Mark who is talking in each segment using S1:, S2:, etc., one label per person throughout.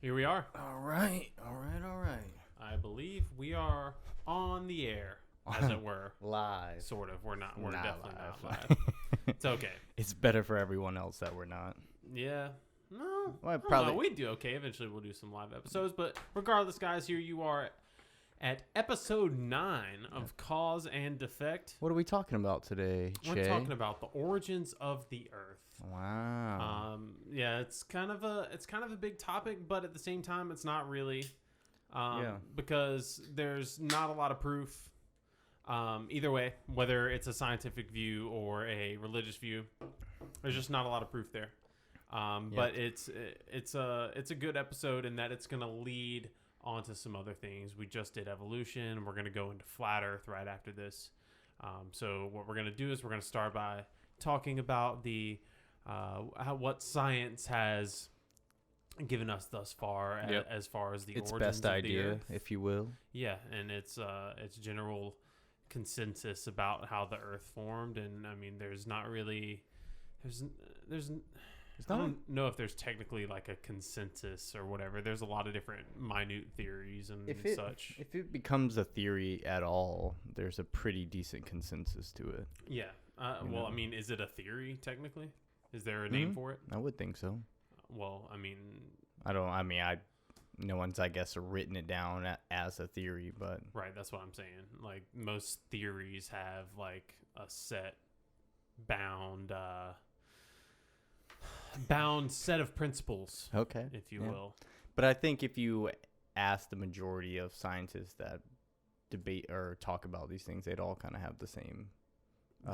S1: Here we are.
S2: All right.
S1: I believe we are on the air, as it were.
S2: Live.
S1: Sort of. We're not. We're
S2: Not
S1: definitely
S2: live.
S1: not live. It's okay.
S2: It's better for everyone else that we're not.
S1: Yeah. No.
S2: Well,
S1: Probably. We do okay. Eventually, we'll do some live episodes. But regardless, guys, here you are at episode 9 of Cause and Defect.
S2: What are we talking about today, Che?
S1: We're talking about the origins of the Earth.
S2: Wow.
S1: Yeah, it's kind of a big topic, but at the same time, it's not really. Because there's not a lot of proof. Either way, whether it's a scientific view or a religious view, there's just not a lot of proof there. But it's a good episode in that it's going to lead onto some other things. We just did evolution. We're going to go into flat Earth right after this. So what we're going to do is we're going to start by talking about the what science has given us thus far, as far as the
S2: its
S1: origins
S2: best
S1: of
S2: idea,
S1: the Earth.
S2: if you will.
S1: Yeah, and it's general consensus about how the Earth formed, and I mean, there's not really, I don't know if there's technically like a consensus or whatever. There's a lot of different minute theories and such.
S2: If it becomes a theory at all, there's a pretty decent consensus to it.
S1: Yeah. Well, I mean, is it a theory technically? Is there a name for it?
S2: I would think so.
S1: Well, I mean,
S2: no one's, I guess, written it down as a theory, but
S1: right. That's what I'm saying. Like most theories have like a set bound set of principles.
S2: Okay,
S1: if you will.
S2: But I think if you ask the majority of scientists that debate or talk about these things, they'd all kind of have the same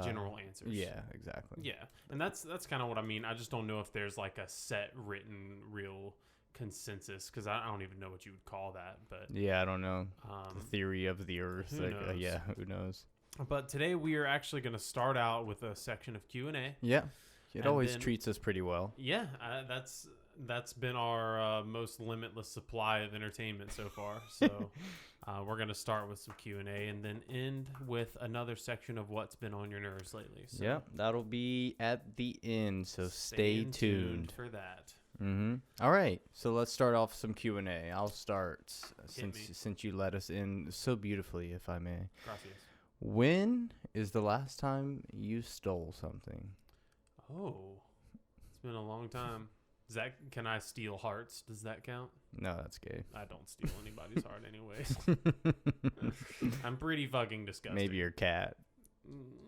S1: general answers.
S2: Yeah, exactly.
S1: Yeah, and that's kind of what I mean. I just don't know if there's like a set written real consensus, because I don't even know what you would call that. But
S2: yeah, I don't know. The theory of the Earth.
S1: Who knows?
S2: Who knows?
S1: But today we are actually going to start out with a section of Q&A.
S2: Yeah, it always treats us pretty well.
S1: Yeah, that's been our most limitless supply of entertainment so far. So we're going to start with some Q&A and then end with another section of what's been on your nerves lately. So
S2: yeah, that'll be at the end, so stay tuned
S1: for that.
S2: All right, so let's start off some Q&A. I'll start since you let us in so beautifully, if I may.
S1: Gracias.
S2: When is the last time you stole something?
S1: Oh, it's been a long time. Can I steal hearts? Does that count?
S2: No, that's gay.
S1: I don't steal anybody's heart anyways. I'm pretty fucking disgusting.
S2: Maybe your cat.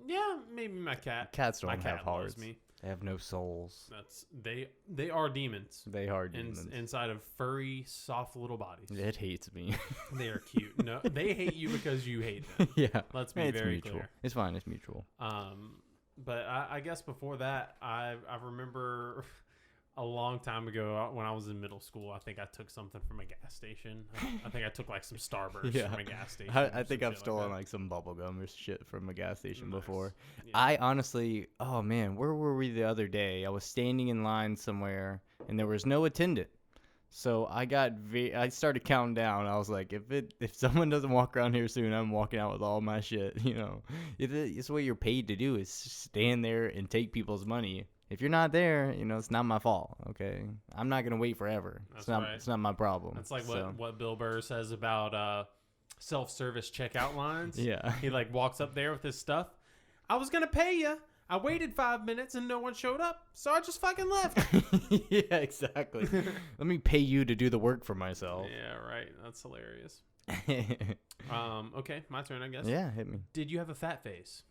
S1: Yeah, maybe my cat.
S2: Cats don't
S1: my
S2: have
S1: cat
S2: hearts.
S1: Loves me.
S2: They have no souls.
S1: They are demons.
S2: They are demons.
S1: Inside of furry, soft little bodies.
S2: It hates me.
S1: They are cute. No, they hate you because you hate them.
S2: Yeah.
S1: Let's be very
S2: mutual.
S1: clear.
S2: It's fine. It's mutual.
S1: But I guess before that, I remember a long time ago when I was in middle school, I think I took something from a gas station. I think I took like some Starburst from a gas station.
S2: I think I've stolen like some bubble gum or shit from a gas station before.
S1: Yeah.
S2: I honestly, oh man, where were we the other day? I was standing in line somewhere and there was no attendant. So I started counting down. I was like, if someone doesn't walk around here soon, I'm walking out with all my shit. You know, it's what you're paid to do, is stand there and take people's money. If you're not there, you know, it's not my fault. Okay, I'm not gonna wait forever.
S1: That's
S2: It's not my problem.
S1: That's like what Bill Burr says about self-service checkout lines.
S2: Yeah,
S1: he like walks up there with his stuff. I was gonna pay you. I waited 5 minutes and no one showed up, so I just fucking left.
S2: Yeah, exactly. Let me pay you to do the work for myself.
S1: Yeah, right. That's hilarious. Okay, my turn, I guess.
S2: Yeah, hit me.
S1: Did you have a fat face?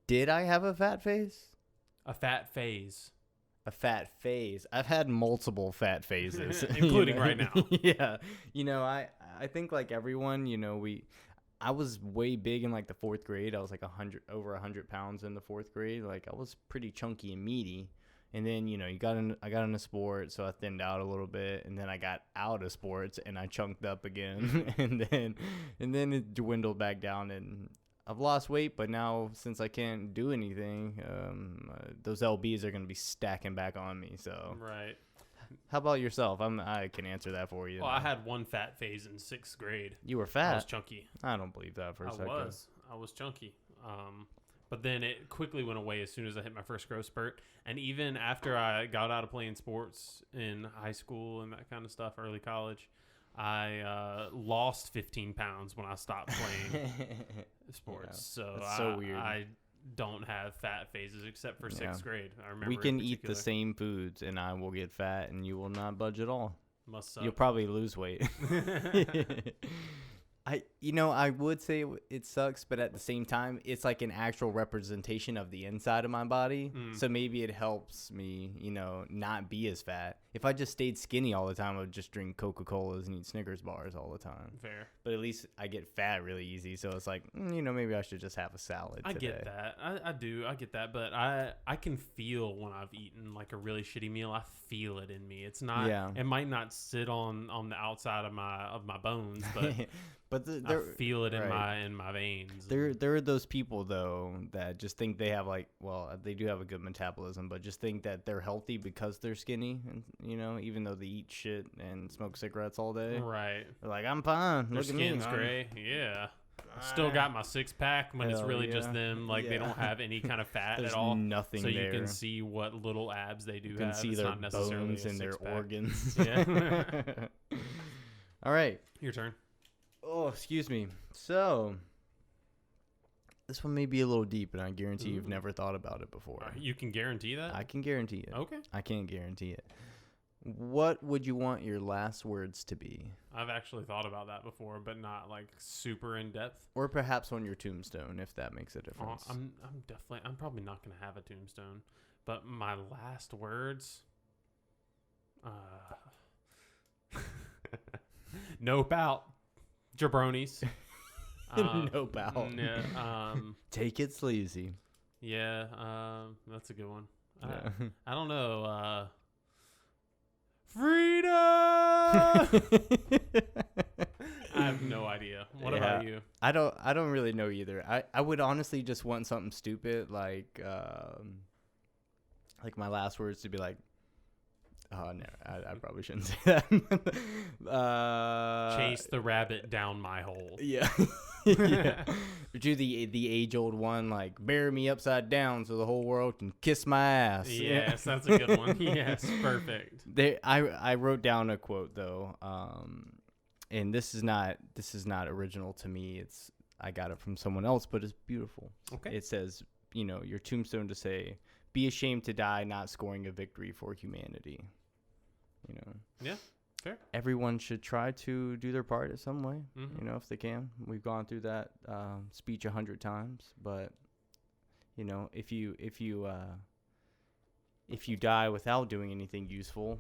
S2: Did I have a fat face?
S1: A fat phase.
S2: A fat phase. I've had multiple fat phases,
S1: including right now.
S2: Yeah, you know, I think like everyone, you know, I was way big in like the 4th grade. I was like over 100 pounds in the 4th grade. Like I was pretty chunky and meaty. And then, you know, I got into sports, so I thinned out a little bit. And then I got out of sports and I chunked up again. and then it dwindled back down. And I've lost weight, but now since I can't do anything, those LBs are going to be stacking back on me. So
S1: right.
S2: How about yourself? I can answer that for you.
S1: Well, I had one fat phase in 6th grade.
S2: You were fat?
S1: I was chunky.
S2: I don't believe that for a second.
S1: I was chunky. But then it quickly went away as soon as I hit my first growth spurt. And even after I got out of playing sports in high school and that kind of stuff, early college, I lost 15 pounds when I stopped playing sports. Yeah, so
S2: so weird.
S1: I don't have fat phases except for sixth grade. I remember
S2: we can eat the same foods and I will get fat and you will not budge at all.
S1: Must suck.
S2: You'll probably lose weight. I would say it sucks, but at the same time, it's like an actual representation of the inside of my body. So maybe it helps me, not be as fat. If I just stayed skinny all the time, I would just drink Coca-Colas and eat Snickers bars all the time.
S1: Fair.
S2: But at least I get fat really easy. So it's like, maybe I should just have a salad today.
S1: I get that. I do. I get that. But I can feel when I've eaten like a really shitty meal. I feel it in me. It's not. Yeah. It might not sit on the outside of my bones, but.
S2: But
S1: I feel it in my veins.
S2: There are those people though that just think they have they do have a good metabolism, but just think that they're healthy because they're skinny, and even though they eat shit and smoke cigarettes all day.
S1: Right.
S2: They're like, I'm fine.
S1: Their skin's gray. Yeah. Still got my six pack when it's really just them. Like they don't have any kind of fat at all.
S2: Nothing.
S1: So
S2: there.
S1: you can see what little abs they do have.
S2: You can see
S1: it's
S2: their
S1: not necessarily
S2: bones and their organs.
S1: Yeah.
S2: All right.
S1: Your turn.
S2: Oh, excuse me. So, this one may be a little deep, and I guarantee you've never thought about it before.
S1: You can guarantee that?
S2: I can guarantee it.
S1: Okay.
S2: I can't guarantee it. What would you want your last words to be?
S1: I've actually thought about that before, but not like super in depth.
S2: Or perhaps on your tombstone, if that makes a difference.
S1: I'm probably not going to have a tombstone, but my last words, nope out. Jabronis.
S2: Nope out.
S1: Yeah.
S2: Take it sleazy.
S1: Yeah. That's a good one. I don't know. Freedom. I have no idea. What about you?
S2: I don't really know either. I would honestly just want something stupid like my last words to be like, oh no, I probably shouldn't say that.
S1: Chase the rabbit down my hole.
S2: Yeah. Yeah. Do the age old one, like bury me upside down so the whole world can kiss my ass.
S1: Yes, that's a good one. Yes, perfect.
S2: I wrote down a quote though, and this is not original to me. I got it from someone else, but it's beautiful.
S1: Okay.
S2: It says, your tombstone to say, "Be ashamed to die not scoring a victory for humanity."
S1: Yeah, fair. Everyone
S2: should try to do their part in some way, if they can. We've gone through that speech 100 times, but if you die without doing anything useful,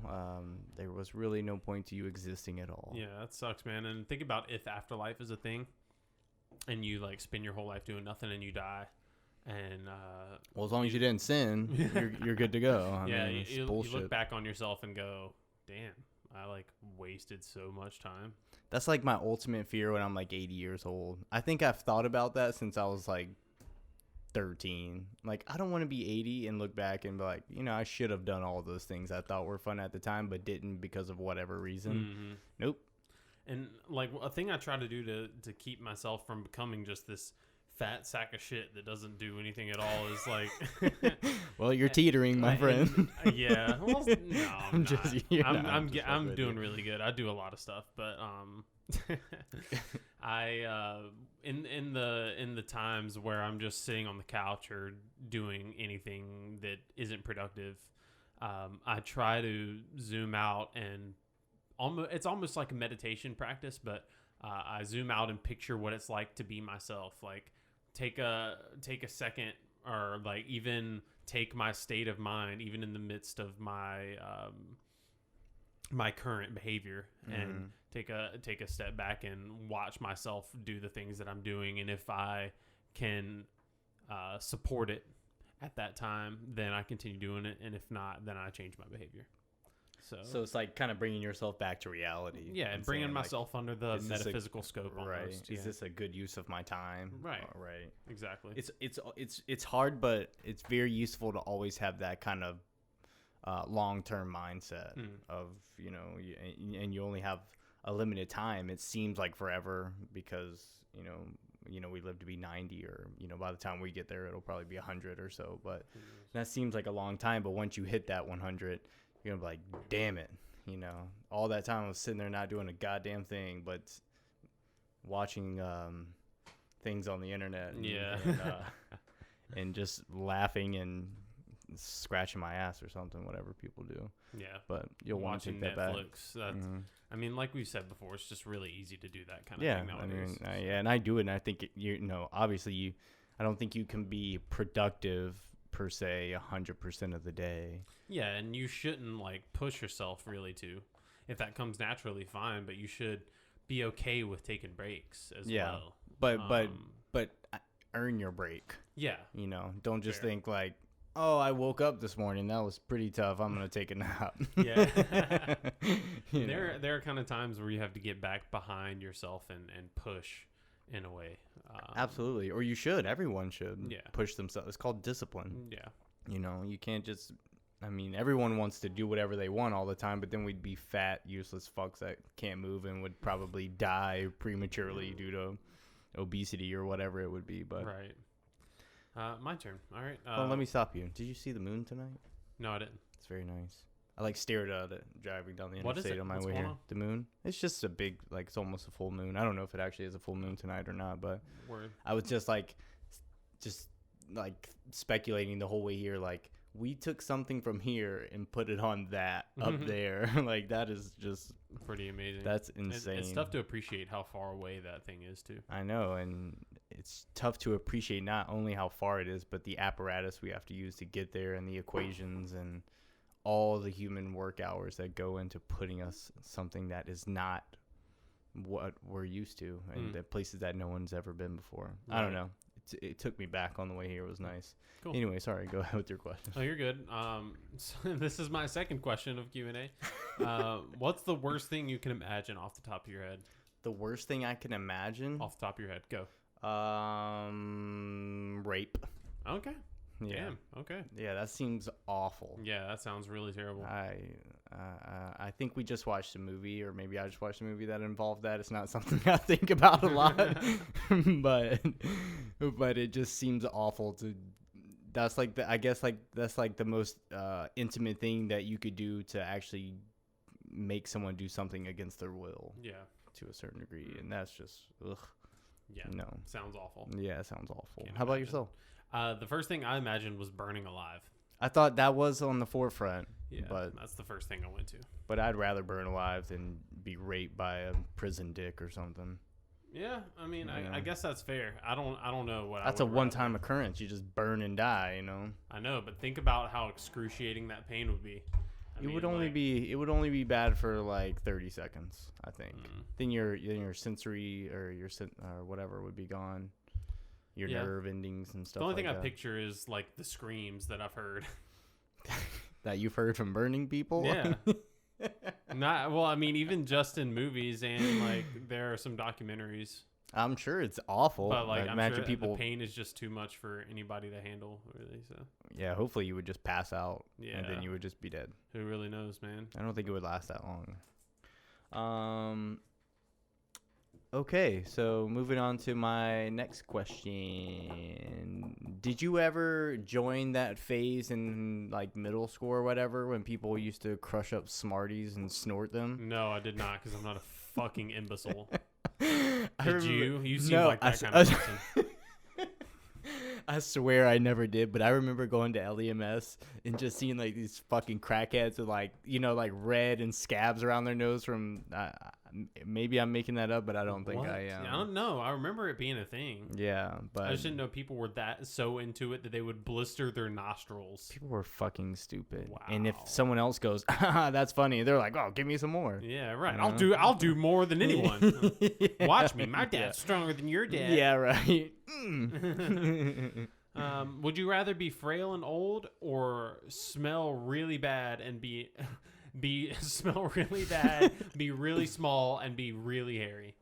S2: there was really no point to you existing at all.
S1: Yeah, that sucks, man. And think about if afterlife is a thing, and you like spend your whole life doing nothing and you die. And
S2: well, as long as you didn't sin, you're good to go. I mean,
S1: you look back on yourself and go, damn, I like wasted so much time.
S2: That's like my ultimate fear when I'm like 80 years old. I think I've thought about that since I was like 13. Like, I don't want to be 80 and look back and be like, I should have done all those things I thought were fun at the time, but didn't because of whatever reason.
S1: Mm-hmm.
S2: Nope.
S1: And like a thing I try to do to keep myself from becoming just this fat sack of shit that doesn't do anything at all is like
S2: well, you're teetering, my friend.
S1: Yeah. Well, no, I'm doing really good. I do a lot of stuff, but I in the times where I'm just sitting on the couch or doing anything that isn't productive, I try to zoom out and it's almost like a meditation practice, but I zoom out and picture what it's like to be myself. Like take a second, or like even take my state of mind, even in the midst of my my current behavior, and take a step back and watch myself do the things that I'm doing. And if I can support it at that time, then I continue doing it. And if not, then I change my behavior. So
S2: it's like kind of bringing yourself back to reality.
S1: Yeah, and bringing myself under the metaphysical scope.
S2: Right.
S1: Almost.
S2: Is this a good use of my time?
S1: Right.
S2: Right.
S1: Exactly.
S2: It's hard, but it's very useful to always have that kind of long-term mindset of, and you only have a limited time. It seems like forever because, we live to be 90, or, by the time we get there, it'll probably be 100 or so. But that seems like a long time. But once you hit that 100, you're going to be like, damn it. All that time I was sitting there not doing a goddamn thing, but watching things on the internet. And just laughing and scratching my ass or something, whatever people do.
S1: Yeah.
S2: But you'll want to take that
S1: Netflix,
S2: back.
S1: I mean, like we said before, it's just really easy to do that kind of thing nowadays.
S2: And I do it, and I think, obviously I don't think you can be productive per se 100% of the day.
S1: Yeah, and you shouldn't, push yourself really to. If that comes naturally, fine, but you should be okay with taking breaks as well.
S2: But earn your break.
S1: Yeah.
S2: Don't just think I woke up this morning, that was pretty tough, I'm gonna take a nap.
S1: Yeah. There are kind of times where you have to get back behind yourself and push in a way.
S2: Absolutely. Or you should. Everyone should push themselves. It's called discipline.
S1: Yeah.
S2: You can't just, everyone wants to do whatever they want all the time, but then we'd be fat, useless fucks that can't move and would probably die prematurely due to obesity or whatever it would be. But
S1: right. My turn. All right.
S2: Well, let me stop you. Did you see the moon tonight?
S1: No, I didn't.
S2: It's very nice. I stared at it driving down the
S1: What is
S2: interstate
S1: it?
S2: on my
S1: What's
S2: way
S1: going
S2: here.
S1: on?
S2: The moon. It's just a big, it's almost a full moon. I don't know if it actually is a full moon tonight or not, but
S1: Word.
S2: I was just speculating the whole way here. We took something from here and put it on that up there. That is just
S1: pretty amazing.
S2: That's insane.
S1: It's tough to appreciate how far away that thing is too.
S2: I know, and it's tough to appreciate not only how far it is, but the apparatus we have to use to get there, and the equations and all the human work hours that go into putting us something that is not what we're used to, and the places that no one's ever been before. Right. I don't know. It took me back on the way here. It was nice.
S1: Cool.
S2: Anyway, sorry. Go ahead with your question.
S1: Oh, you're good. So this is my second question of Q&A. What's the worst thing you can imagine off the top of your head?
S2: The worst thing I can imagine?
S1: Off the top of your head. Go.
S2: Rape.
S1: Okay.
S2: Yeah.
S1: Damn. Okay.
S2: Yeah, that seems awful.
S1: Yeah, that sounds really terrible.
S2: I think we just watched a movie, or maybe I just watched a movie that involved that. It's not something I think about a lot, but it just seems awful to. That's that's the most intimate thing that you could do to actually make someone do something against their will.
S1: Yeah. To
S2: a certain degree, and that's just ugh.
S1: Yeah. No. Sounds awful.
S2: Yeah, it sounds awful. How about yourself?
S1: The first thing I imagined was burning alive.
S2: I thought that was on the forefront.
S1: Yeah,
S2: but
S1: that's the first thing I went to.
S2: But I'd rather burn alive than be raped by a prison dick or something.
S1: Yeah, I guess that's fair. I don't know what.
S2: That's a one-time occurrence. You just burn and die,
S1: I know, but think about how excruciating that pain would be.
S2: It would only be bad for 30 seconds, I think. Then your sensory or or whatever would be gone. Your nerve endings and stuff.
S1: The only thing I picture is the screams that I've heard.
S2: That you've heard from burning people?
S1: Yeah. Even just in movies, and there are some documentaries.
S2: I'm sure it's awful.
S1: But I'm
S2: imagine
S1: sure
S2: people.
S1: The pain is just too much for anybody to handle, really. So.
S2: Yeah, hopefully you would just pass out.
S1: Yeah.
S2: And then you would just be dead.
S1: Who really knows, man?
S2: I don't think it would last that long. Okay, so moving on to my next question. Did you ever join that phase in middle school or whatever when people used to crush up Smarties and snort them?
S1: No, I did not, because I'm not a fucking imbecile. Did you? You seem like that kind of person.
S2: I swear I never did, but I remember going to LEMS and just seeing these fucking crackheads with red and scabs around their nose from maybe I'm making that up, but I don't think I am.
S1: I don't know. I remember it being a thing.
S2: Yeah, but
S1: I just didn't know people were so into it that they would blister their nostrils.
S2: People were fucking stupid.
S1: Wow.
S2: And if someone else goes, that's funny, they're like, "Oh, give me some more."
S1: Yeah, right. I'll do more than anyone. Watch me. My dad's stronger than your dad.
S2: Yeah, right.
S1: Would you rather be frail and old, or smell really bad and be smell really bad, be really small, and be really hairy?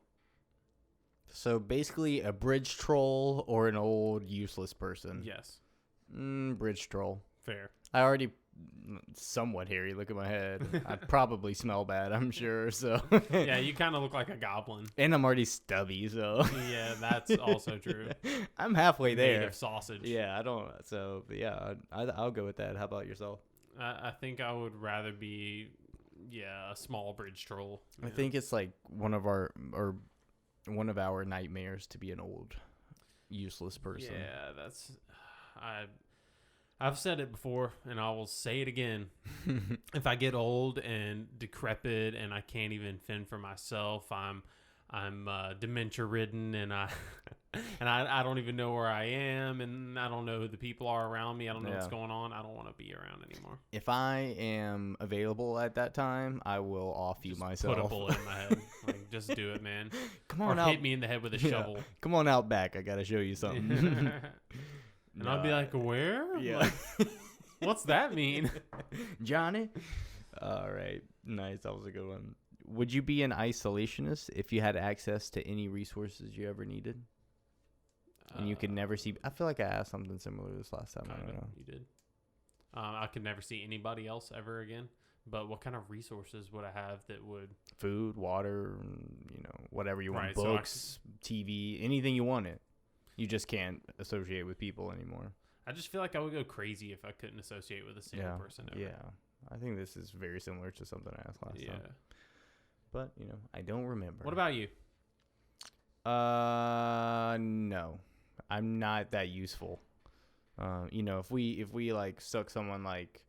S2: So basically a bridge troll or an old useless person.
S1: Yes.
S2: Bridge troll.
S1: Fair.
S2: I already somewhat hairy. Look at my head. I probably smell bad, I'm sure. So
S1: Yeah, you kind of look like a goblin.
S2: And I'm already stubby, so
S1: Yeah, that's also true.
S2: I'm halfway there.
S1: Native sausage.
S2: Yeah, I don't. So but yeah, I'll go with that. How about yourself?
S1: I think I would rather be, a small bridge troll.
S2: I think it's like one of our nightmares to be an old, useless person.
S1: Yeah, I've said it before, and I will say it again. If I get old and decrepit, and I can't even fend for myself, I'm dementia ridden, and I don't even know where I am, and I don't know who the people are around me. I don't know what's going on. I don't want to be around anymore.
S2: If I am available at that time, I will off you myself.
S1: Put a bullet in my head. Like, just do it, man.
S2: Come on
S1: or
S2: out.
S1: hit me in the head with a shovel.
S2: Come on out back. I gotta show you something.
S1: And I'll be like, where?
S2: Yeah.
S1: Like, what's that mean?
S2: Johnny? All right. Nice. That was a good one. Would you be an isolationist if you had access to any resources you ever needed? And you could never see... I feel like I asked something similar this last time. I don't know.
S1: You did. I could never see anybody else ever again. But what kind of resources would I have that would...
S2: Food, water, whatever you want.
S1: Right,
S2: Books, TV, anything you wanted. You just can't associate with people anymore.
S1: I just feel like I would go crazy if I couldn't associate with a single person ever.
S2: Yeah. I think this is very similar to something I asked last time. But, I don't remember.
S1: What about you?
S2: No. I'm not that useful. If we like stuck someone like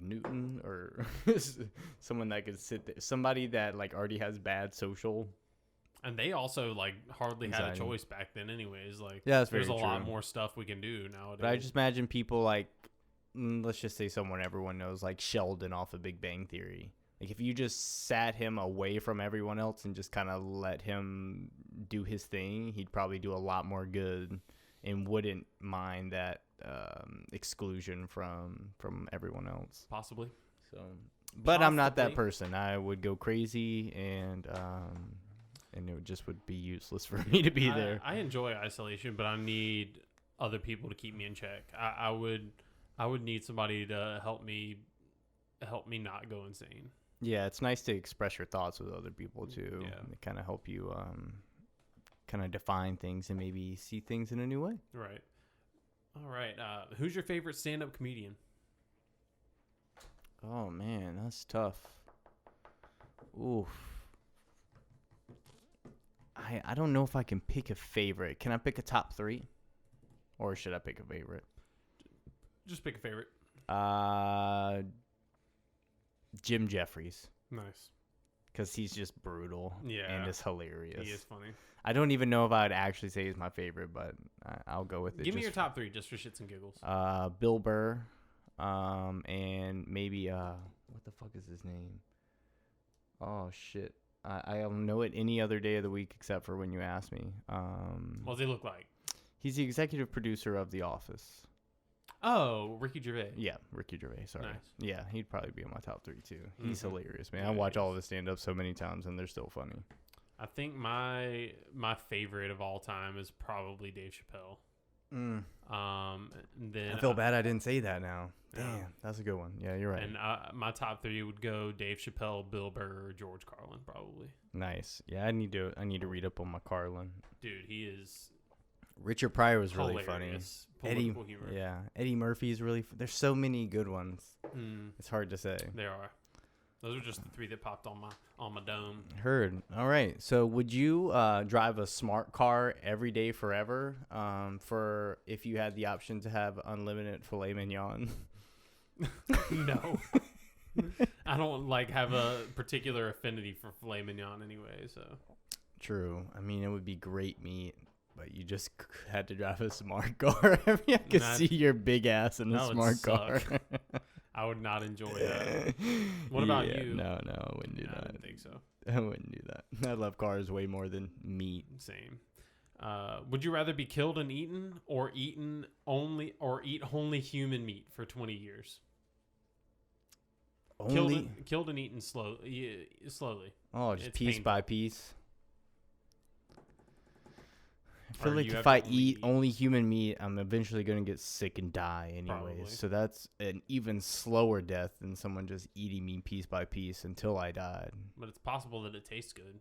S2: Newton or someone that could sit there, somebody that like already has bad social.
S1: And they also like hardly had a choice back then anyways. Like,
S2: that's
S1: there's
S2: very
S1: a
S2: true.
S1: lot more stuff we can do nowadays.
S2: But I just imagine people like, let's just say someone everyone knows, like Sheldon off of Big Bang Theory. Like if you just sat him away from everyone else and just kind of let him do his thing, he'd probably do a lot more good and wouldn't mind that exclusion from everyone else.
S1: Possibly.
S2: So, but I'm not that person. I would go crazy and it just would be useless for me to be there.
S1: I enjoy isolation, but I need other people to keep me in check. I would need somebody to help me not go insane.
S2: Yeah, it's nice to express your thoughts with other people too.
S1: Yeah.
S2: They kind of help you kind of define things and maybe see things in a new way.
S1: Right. All right. Who's your favorite stand-up comedian?
S2: Oh man, that's tough. Oof. I don't know if I can pick a favorite. Can I pick a top 3? Or should I pick a favorite?
S1: Just pick a favorite.
S2: Jim Jeffries.
S1: Nice.
S2: Because he's just brutal.
S1: Yeah.
S2: And it's hilarious.
S1: He is funny.
S2: I don't even know if I would actually say he's my favorite, but I'll go with it.
S1: Give me your top 3 just for shits and giggles.
S2: Bill Burr. And maybe, what the fuck is his name? Oh, shit. I'll know it any other day of the week except for when you ask me.
S1: What does he look like?
S2: He's the executive producer of The Office.
S1: Oh, Ricky Gervais.
S2: Yeah, Ricky Gervais. Sorry.
S1: Nice.
S2: Yeah, he'd probably be in my top 3 too. He's hilarious, man.
S1: Yeah,
S2: I watch all of his stand-ups so many times, and they're still funny.
S1: I think my favorite of all time is probably Dave Chappelle. Then
S2: I feel bad I didn't say that now.
S1: Yeah.
S2: Damn, that's a good one. Yeah, you're right.
S1: And my top 3 would go Dave Chappelle, Bill Burr, or George Carlin, probably.
S2: Nice. Yeah, I need to read up on my Carlin.
S1: Dude, he is.
S2: Richard Pryor was
S1: hilarious.
S2: really funny.
S1: Political humor.
S2: Yeah, Eddie Murphy is really. There's so many good ones. It's hard to say.
S1: There are. Those are just the 3 that popped on my dome.
S2: Heard. All right. So, would you drive a smart car every day forever? For if you had the option to have unlimited filet mignon.
S1: No. I don't have a particular affinity for filet mignon anyway. So.
S2: True. I mean, it would be great meat. But you just had to drive a smart car. I could see your big ass in a smart car.
S1: I would not enjoy that. What about you?
S2: No, I wouldn't do that.
S1: I didn't think so.
S2: I wouldn't do that. I love cars way more than meat.
S1: Same. Would you rather be killed and eaten, or eat only human meat for 20 years? Killed and eaten slowly.
S2: Oh, just
S1: it's
S2: piece
S1: painful.
S2: by piece. I feel like if I eat only human meat, I'm eventually going to get sick and die anyways.
S1: Probably.
S2: So that's an even slower death than someone just eating me piece by piece until I died.
S1: But it's possible that it tastes good.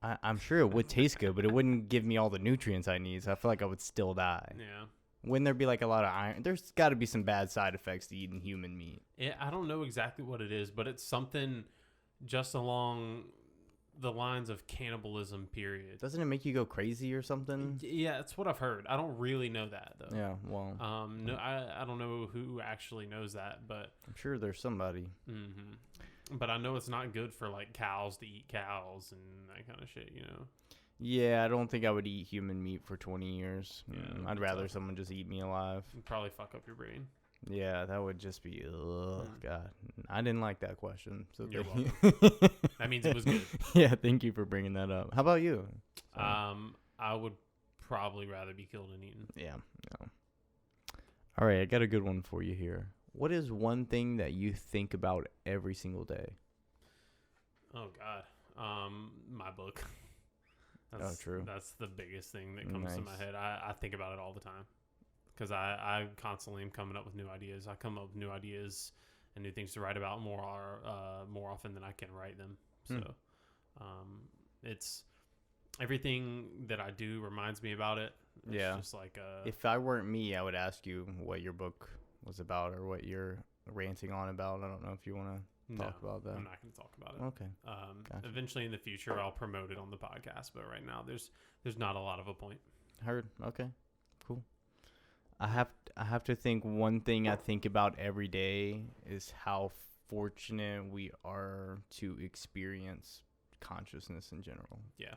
S2: I'm sure it would taste good, but it wouldn't give me all the nutrients I need. So I feel like I would still die.
S1: Yeah.
S2: Wouldn't there be like a lot of iron? There's got to be some bad side effects to eating human meat.
S1: I don't know exactly what it is, but it's something just along the lines of cannibalism, period.
S2: Doesn't it make you go crazy or something?
S1: Yeah, that's what I've heard. I don't really know that, though.
S2: Yeah, well.
S1: No, I don't know who actually knows that, but
S2: I'm sure there's somebody.
S1: Mm-hmm. But I know it's not good for, like, cows to eat cows and that kind of shit, you know?
S2: Yeah, I don't think I would eat human meat for 20 years.
S1: Yeah,
S2: I'd rather someone just eat me alive.
S1: It'd probably fuck up your brain.
S2: Yeah, that would just be, God. I didn't like that question. So
S1: You're welcome. That means it was good.
S2: Yeah, thank you for bringing that up. How about you?
S1: I would probably rather be killed than eaten.
S2: Yeah. No. All right, I got a good one for you here. What is one thing that you think about every single day?
S1: Oh, God. My book.
S2: True.
S1: That's the biggest thing that comes to my head. I think about it all the time because I constantly am coming up with new ideas. I come up with new ideas and new things to write about more often than I can write them. So it's everything that I do reminds me about it. It's just like
S2: if I weren't me, I would ask you what your book was about or what you're ranting on about. I don't know if you want to talk about that.
S1: I'm not going to talk about it.
S2: Okay.
S1: Gotcha. Eventually in the future, I'll promote it on the podcast, but right now there's not a lot of a point.
S2: Heard. Okay. Cool. I have to think one thing I think about every day is how fortunate we are to experience consciousness in general.
S1: Yeah.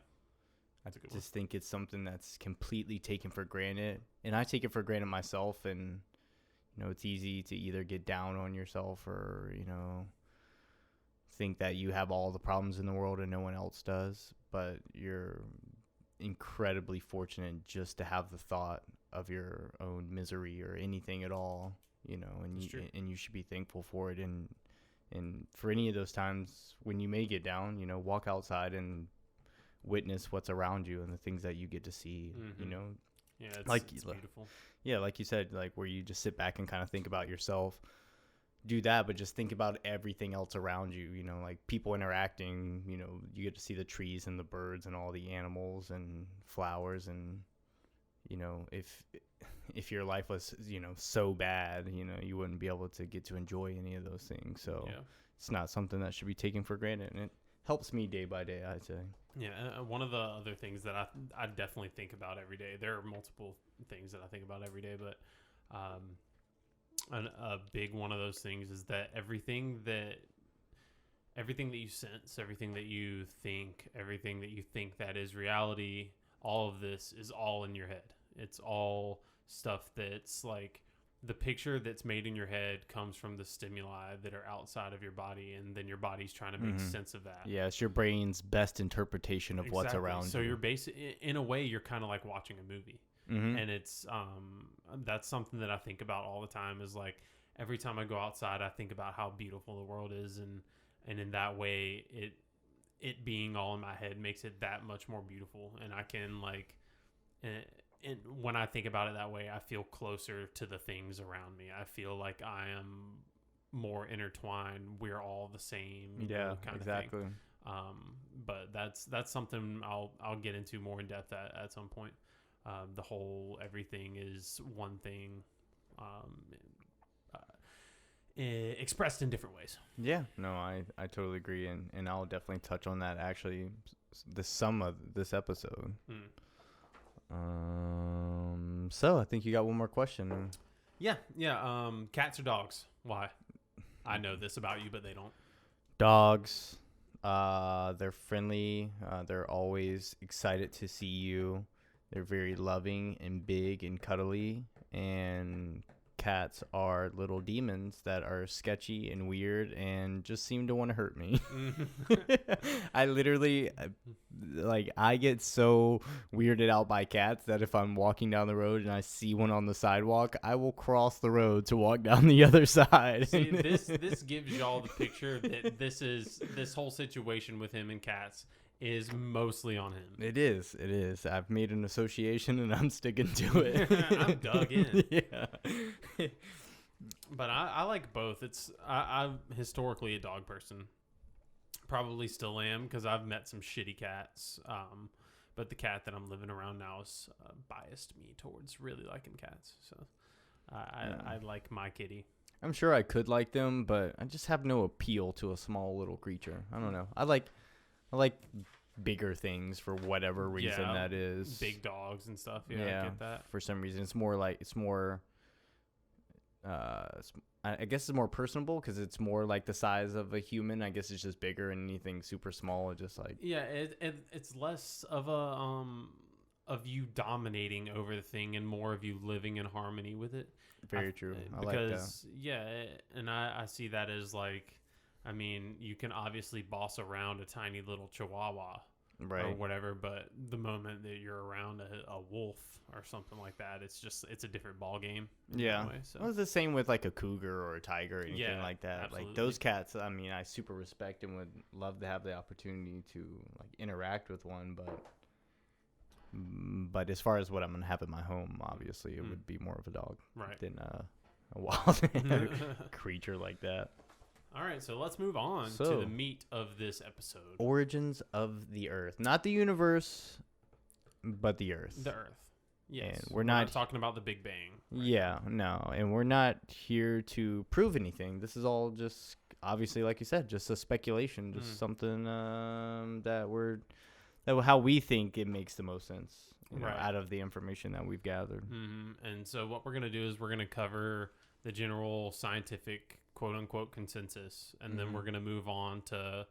S2: I just think it's something that's completely taken for granted, and I take it for granted myself, and it's easy to either get down on yourself or think that you have all the problems in the world and no one else does, but you're incredibly fortunate just to have the thought of your own misery or anything at all, and you should be thankful for it. And for any of those times when you may get down, walk outside and witness what's around you and the things that you get to see,
S1: Yeah, it's beautiful.
S2: Yeah, like you said, like where you just sit back and kind of think about yourself. Do that, but just think about everything else around you, like people interacting, you get to see the trees and the birds and all the animals and flowers. And, if your life was, so bad, you wouldn't be able to get to enjoy any of those things. So it's not something that should be taken for granted. And it helps me day by day, I'd say.
S1: Yeah. One of the other things that I definitely think about every day, there are multiple things that I think about every day, but, a big one of those things is that everything that you sense, everything that you think that is reality, all of this is all in your head. It's all stuff that's like the picture that's made in your head comes from the stimuli that are outside of your body, and then your body's trying to make sense of that.
S2: Yeah, it's your brain's best interpretation of what's around you.
S1: So you're in a way, you're kind of like watching a movie. And it's that's something that I think about all the time, is like every time I go outside I think about how beautiful the world is, and in that way it being all in my head makes it that much more beautiful. And I can like and when I think about it that way, I feel closer to the things around me. I feel like I am more intertwined. We're all the same, kind
S2: exactly.
S1: of thing. But that's something I'll get into more in depth at some point. The whole everything is one thing, expressed in different ways.
S2: Yeah, no, I totally agree, and I'll definitely touch on that actually the sum of this episode. So I think you got one more question.
S1: Yeah. Cats or dogs? Why? I know this about you, but they don't.
S2: Dogs. They're friendly. They're always excited to see you. They're very loving and big and cuddly. And cats are little demons that are sketchy and weird and just seem to want to hurt me. I literally, like I get so weirded out by cats that if I'm walking down the road and I see one on the sidewalk, I will cross the road to walk down the other side.
S1: See, this gives y'all the picture that this whole situation with him and cats is mostly on him.
S2: It is. I've made an association and I'm sticking to it.
S1: I'm dug in.
S2: Yeah.
S1: But I like both. I'm historically a dog person. Probably still am because I've met some shitty cats. But the cat that I'm living around now has biased me towards really liking cats. So I like my kitty.
S2: I'm sure I could like them, but I just have no appeal to a small little creature. I don't know. I like bigger things for whatever reason that is.
S1: Big dogs and stuff. Yeah, I get that.
S2: For some reason, it's more. I guess it's more personable because it's more like the size of a human. I guess it's just bigger, and anything super small, just like
S1: it's less of of you dominating over the thing and more of you living in harmony with it.
S2: Very true. I
S1: because
S2: like that.
S1: and I see that as like, I mean, you can obviously boss around a tiny little chihuahua. Right. Or whatever, but the moment that you're around a wolf or something like that, it's a different ball game.
S2: Yeah. Well, it's the same with like a cougar or a tiger or anything like that.
S1: Absolutely.
S2: Like those cats, I mean, I super respect and would love to have the opportunity to like interact with one, but as far as what I'm gonna have in my home, obviously it would be more of a dog than a wild creature like that.
S1: All right, so let's move on to the meat of this episode.
S2: Origins of the Earth. Not the universe, but the Earth.
S1: The Earth. Yes.
S2: And we're not
S1: talking about the Big Bang.
S2: No. And we're not here to prove anything. This is all just, obviously, like you said, just a speculation. Just something how we think it makes the most sense out of the information that we've gathered.
S1: Mm-hmm. And so what we're going to do is we're going to cover the general scientific quote-unquote consensus, and then we're going to move on to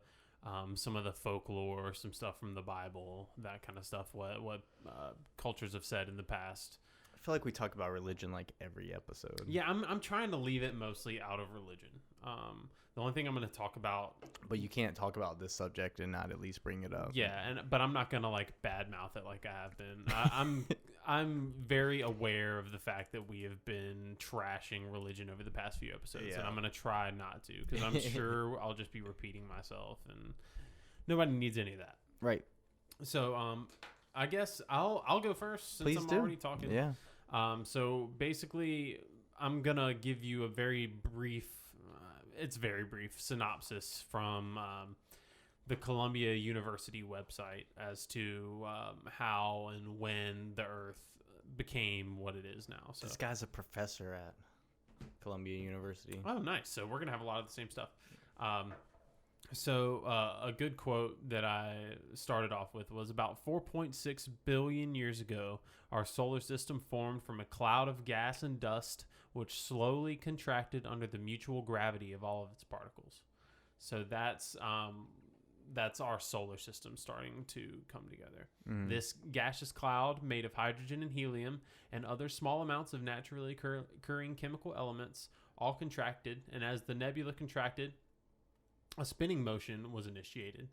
S1: some of the folklore, some stuff from the Bible, that kind of stuff, what cultures have said in the past.
S2: I feel like we talk about religion like every episode.
S1: Yeah, I'm trying to leave it mostly out of religion. The only thing I'm going to talk about...
S2: But you can't talk about this subject and not at least bring it up.
S1: Yeah, but I'm not going to like badmouth it like I have been. I'm very aware of the fact that we have been trashing religion over the past few episodes, and I'm going to try not to, because I'm sure I'll just be repeating myself, and nobody needs any of that.
S2: Right.
S1: So I guess I'll go first since I'm already talking.
S2: Yeah.
S1: So basically, I'm going to give you a very brief synopsis from the Columbia University website as to how and when the Earth became what it is now. So
S2: this guy's a professor at Columbia University.
S1: Oh, nice. So we're going to have a lot of the same stuff. So a good quote that I started off with was, about 4.6 billion years ago, our solar system formed from a cloud of gas and dust, which slowly contracted under the mutual gravity of all of its particles. So that's our solar system starting to come together. This gaseous cloud made of hydrogen and helium and other small amounts of naturally occurring chemical elements all contracted, and as the nebula contracted, a spinning motion was initiated.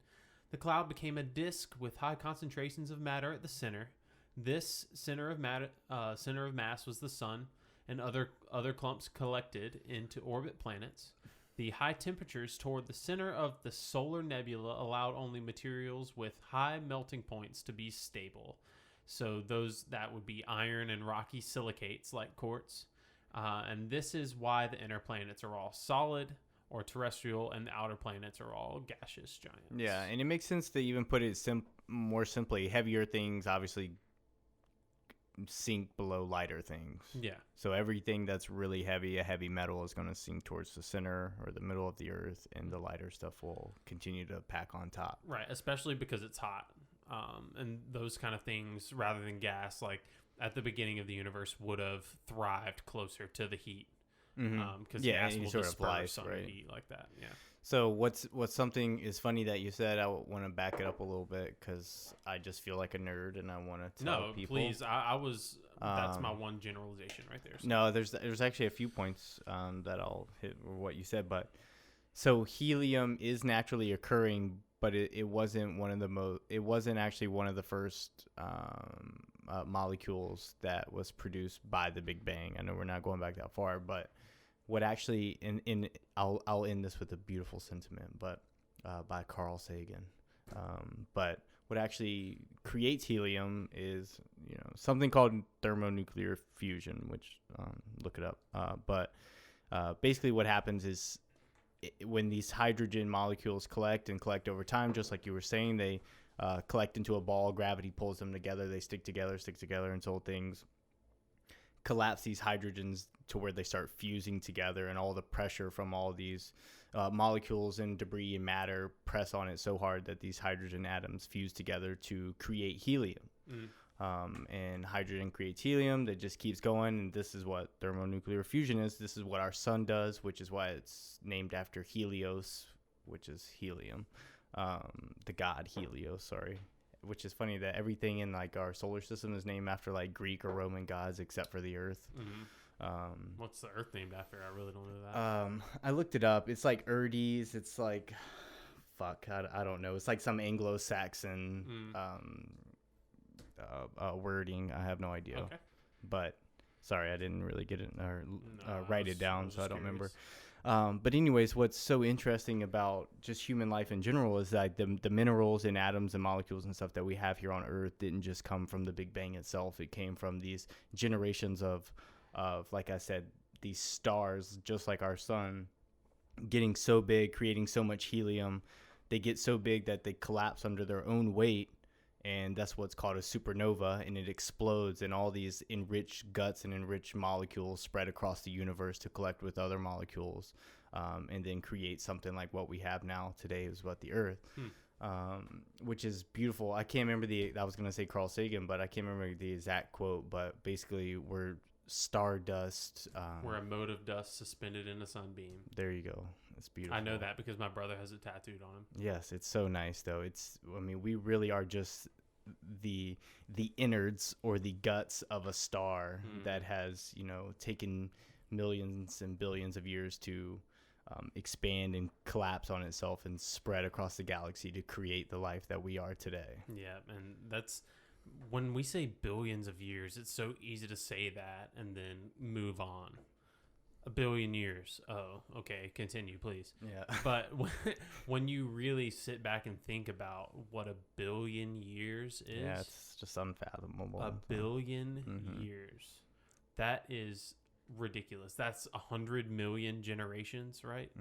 S1: The cloud became a disk with high concentrations of matter at the center. This center of mass was the sun, and other clumps collected into orbit planets. The high temperatures toward the center of the solar nebula allowed only materials with high melting points to be stable. So that would be iron and rocky silicates like quartz. And this is why the inner planets are all solid or terrestrial, and the outer planets are all gaseous giants.
S2: Yeah, and it makes sense to even put it more simply. Heavier things obviously sink below lighter things.
S1: Yeah.
S2: So everything that's really heavy, a heavy metal, is going to sink towards the center or the middle of the Earth, and the lighter stuff will continue to pack on top.
S1: Right, especially because it's hot. And those kind of things, rather than gas, like at the beginning of the universe, would have thrived closer to the heat. Because gas will disperse some heat like that. Yeah.
S2: So what's something is funny that you said. I want to back it up a little bit because I just feel like a nerd and I want to tell people.
S1: No, please. I was. That's my one generalization right there. So.
S2: No, there's actually a few points that I'll hit with what you said, but so helium is naturally occurring, but it wasn't one of the it wasn't actually one of the first molecules that was produced by the Big Bang. I know we're not going back that far, but what actually I'll end this with a beautiful sentiment, but by Carl Sagan. But what actually creates helium is something called thermonuclear fusion, which look it up. But basically, what happens is when these hydrogen molecules collect over time, just like you were saying, they collect into a ball. Gravity pulls them together. They stick together until things collapse these hydrogens to where they start fusing together, and all the pressure from all these molecules and debris and matter press on it so hard that these hydrogen atoms fuse together to create helium. And hydrogen creates helium that just keeps going, and this is what thermonuclear fusion is. This is what our sun does, which is why it's named after Helios, which is helium, the god Helios, sorry. Which is funny that everything in like our solar system is named after like Greek or Roman gods except for the Earth.
S1: What's the Earth named after? I really don't know that.
S2: I looked it up. It's like Urdes. It's like I don't know. It's like some Anglo-Saxon wording. I have no idea. Okay. But sorry, I didn't really get it or write it down, so I don't remember. But anyways, what's so interesting about just human life in general is that the minerals and atoms and molecules and stuff that we have here on Earth didn't just come from the Big Bang itself. It came from these generations of like I said, these stars, just like our sun, getting so big, creating so much helium. They get so big that they collapse under their own weight, and that's what's called a supernova, and it explodes, and all these enriched guts and enriched molecules spread across the universe to collect with other molecules, and then create something like what we have now today is what the Earth, which is beautiful. I can't remember I was going to say Carl Sagan, but I can't remember the exact quote, but basically we're stardust.
S1: We're a mote of dust suspended in a sunbeam.
S2: There you go. It's beautiful.
S1: I know that because my brother has it tattooed on him.
S2: Yes, it's so nice though. We really are just the innards or the guts of a star that has, taken millions and billions of years to expand and collapse on itself and spread across the galaxy to create the life that we are today.
S1: Yeah, and that's when we say billions of years, it's so easy to say that and then move on. A billion years. Oh, okay. Continue, please.
S2: Yeah.
S1: But when you really sit back and think about what a billion years is,
S2: yeah, it's just unfathomable.
S1: A billion years. That is ridiculous. That's 100 million generations, right?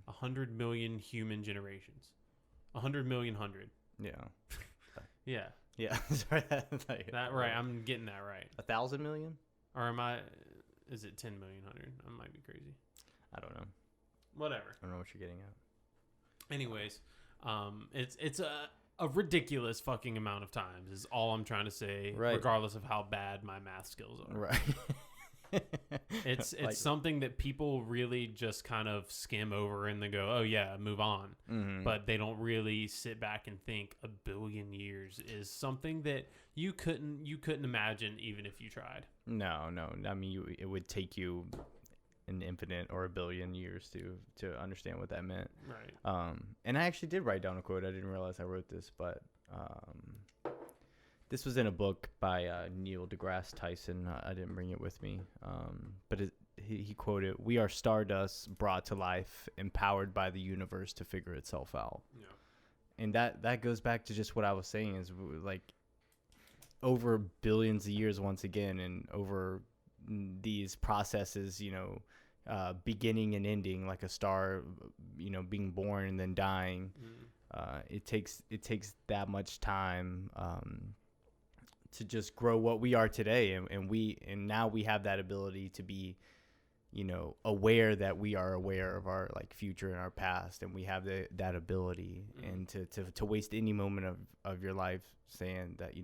S1: 100 million human generations. 100 million hundred.
S2: Yeah.
S1: Yeah.
S2: Yeah. Sorry.
S1: That right. I'm getting that right.
S2: 1,000 million?
S1: Or am I? Is it 10 million hundred? I might be crazy.
S2: I don't know.
S1: Whatever.
S2: I don't know what you're getting at.
S1: Anyways, it's a ridiculous fucking amount of times is all I'm trying to say,
S2: right.
S1: Regardless of how bad my math skills are.
S2: Right.
S1: It's like, something that people really just kind of skim over and they go, oh yeah, move on. But they don't really sit back and think a billion years is something that you couldn't imagine even if you tried.
S2: No. I mean, it would take you an infinite or a billion years to understand what that meant.
S1: Right.
S2: And I actually did write down a quote. I didn't realize I wrote this, but this was in a book by Neil deGrasse Tyson. I didn't bring it with me, but he quoted, "We are stardust brought to life, empowered by the universe to figure itself out."
S1: Yeah.
S2: And that goes back to just what I was saying is like over billions of years once again, and over these processes, beginning and ending, like a star, being born and then dying. It takes that much time to just grow what we are today, and now we have that ability to be aware that we are aware of our like future and our past, and we have that ability. And to waste any moment of your life saying that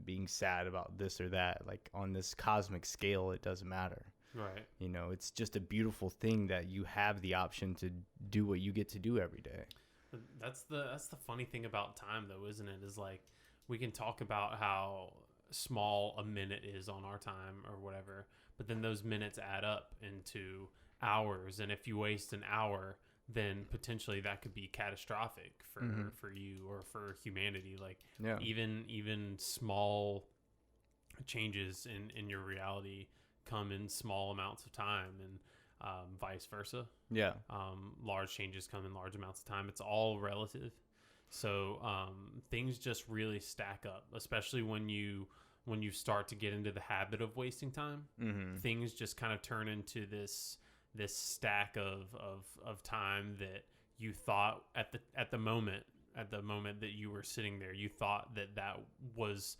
S2: being sad about this or that, like on this cosmic scale, it doesn't matter.
S1: Right.
S2: It's just a beautiful thing that you have the option to do what you get to do every day.
S1: That's the funny thing about time though, isn't it? Is like we can talk about how small a minute is on our time or whatever, but then those minutes add up into hours, and if you waste an hour, then potentially that could be catastrophic for you or for humanity. Like even small changes in your reality come in small amounts of time, and vice versa. Large changes come in large amounts of time. It's all relative. So things just really stack up, especially when you start to get into the habit of wasting time. Things just kind of turn into this stack of time that you thought at the moment that you were sitting there, you thought that was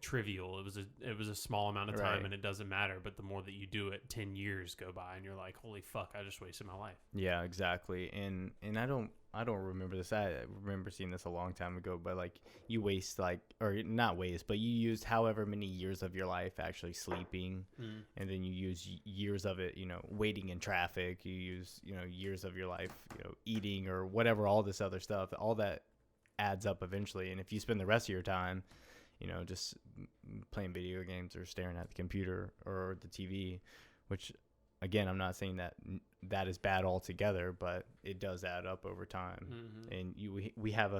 S1: trivial. It was a small amount of time, and it doesn't matter. But the more that you do it, 10 years go by, and you're like, holy fuck, I just wasted my life.
S2: Yeah, exactly. And I don't remember this. I remember seeing this a long time ago, but like you waste or not waste, but you use however many years of your life actually sleeping, and then you use years of it, waiting in traffic. You use, years of your life, eating or whatever, all this other stuff. All that adds up eventually. And if you spend the rest of your time, just playing video games or staring at the computer or the TV, which again, I'm not saying that is bad altogether, but it does add up over time. And we have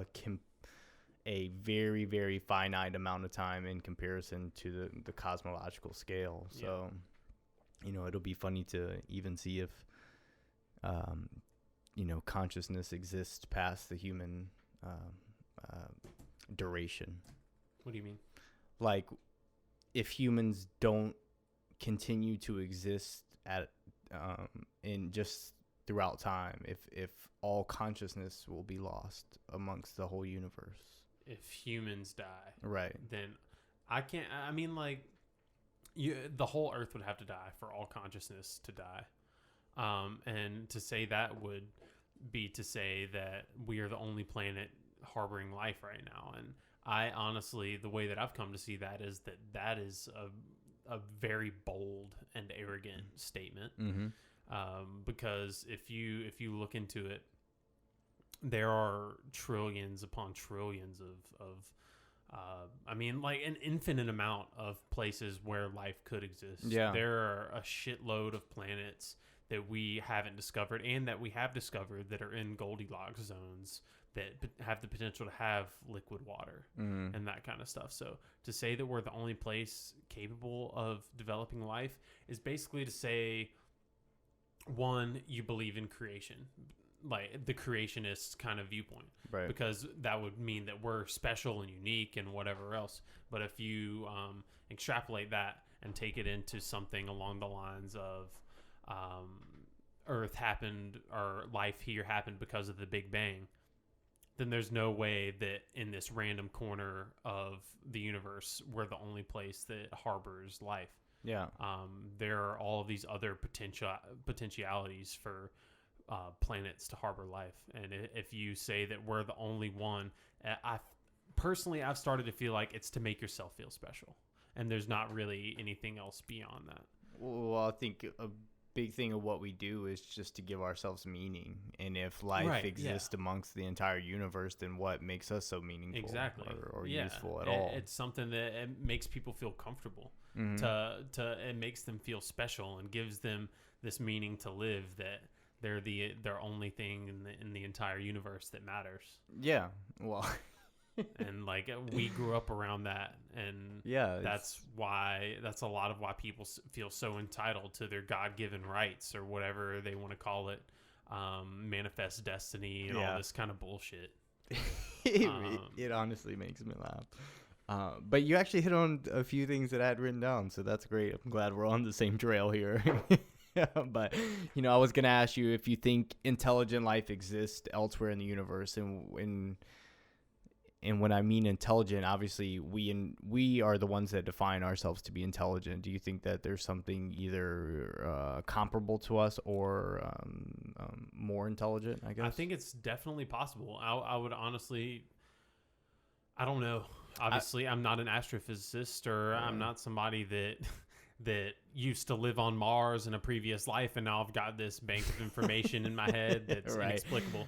S2: a very, very finite amount of time in comparison to the cosmological scale. So, it'll be funny to even see if, consciousness exists past the human duration.
S1: What do you mean?
S2: Like, if humans don't continue to exist in just throughout time, if all consciousness will be lost amongst the whole universe. If
S1: humans die, then I can't. I mean, like, the whole Earth would have to die for all consciousness to die. And to say that would be to say that we are the only planet harboring life right now. And I honestly, the way that I've come to see that is a very bold and arrogant statement. Because if you look into it, there are trillions upon trillions of I mean, like an infinite amount of places where life could exist. There are a shitload of planets that we haven't discovered and that we have discovered that are in Goldilocks zones that have the potential to have liquid water and that kind of stuff. So to say that we're the only place capable of developing life is basically to say, one, you believe in creation, like the creationist kind of viewpoint, because that would mean that we're special and unique and whatever else. But if you extrapolate that and take it into something along the lines of Earth happened, or life here happened because of the Big Bang, then there's no way that in this random corner of the universe we're the only place that harbors life. There are all of these other potentialities for planets to harbor life. And if you say that we're the only one, I've started to feel like it's to make yourself feel special. And there's not really anything else beyond that.
S2: Well, I think a big thing of what we do is just to give ourselves meaning. And if life exists amongst the entire universe, then what makes us so meaningful or useful at all?
S1: It's something that it makes people feel comfortable. It makes them feel special and gives them this meaning to live, that they're their only thing in the entire universe that matters. And like we grew up around that, and that's a lot of why people feel so entitled to their God-given rights or whatever they want to call it, manifest destiny and all this kind of bullshit.
S2: It honestly makes me laugh. But you actually hit on a few things that I had written down, so that's great. I'm glad we're on the same trail here. But I was gonna ask you if you think intelligent life exists elsewhere in the universe, and when I mean intelligent, obviously we are the ones that define ourselves to be intelligent. Do you think that there's something either comparable to us or more intelligent, I guess?
S1: I think it's definitely possible. I would honestly, I don't know. Obviously, I'm not an astrophysicist, or I'm not somebody that used to live on Mars in a previous life, and now I've got this bank of information in my head that's inexplicable.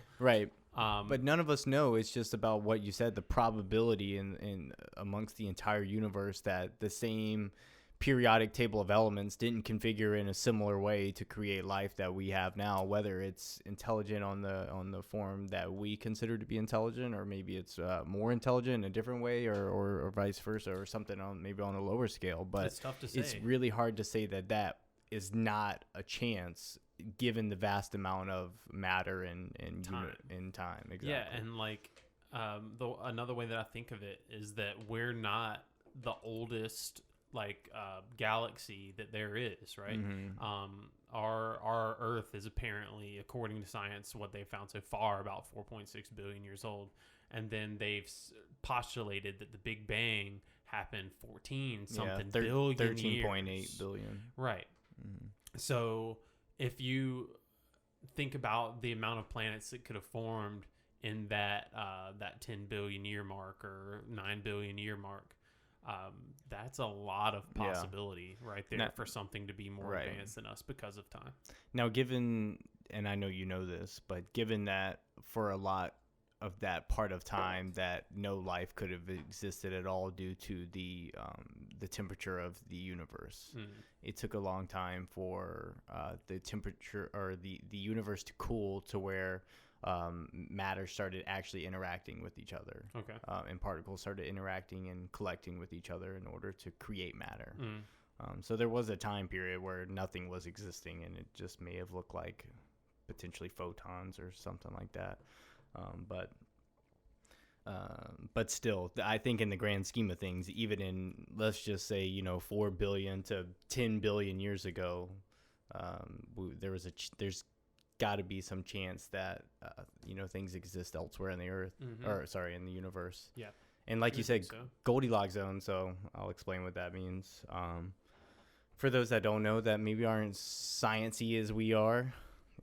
S1: But none of us know. It's just about what you said, the probability in amongst the entire universe that the same
S2: periodic table of elements didn't configure in a similar way to create life that we have now, whether it's intelligent on the form that we consider to be intelligent, or maybe it's more intelligent in a different way, or vice versa, or something on a lower scale. But
S1: it's tough to say.
S2: It's really hard to say that is not a chance given the vast amount of matter and time. Exactly.
S1: Yeah, and like another way that I think of it is that we're not the oldest galaxy that there is, right? Our Earth is apparently, according to science, what they've found so far, about 4.6 billion years old, and then they've postulated that the Big Bang happened 13.8
S2: billion.
S1: Right. So if you think about the amount of planets that could have formed in that 10 billion year mark or 9 billion year mark, that's a lot of possibility right there for something to be more advanced than us because of time.
S2: Now, given, and I know you know this, but given that for a lot of that part of time that no life could have existed at all due to the temperature of the universe, it took a long time for the temperature or the universe to cool to where matter started actually interacting with each other.
S1: Okay.
S2: And particles started interacting and collecting with each other in order to create matter. So there was a time period where nothing was existing, and it just may have looked like potentially photons or something like that. But still, I think in the grand scheme of things, even in, let's just say, 4 billion to 10 billion years ago, there's got to be some chance that things exist elsewhere in the earth, in the universe.
S1: Yeah.
S2: And like you said, Goldilocks zone. So I'll explain what that means. For those that don't know, that maybe aren't sciencey as we are,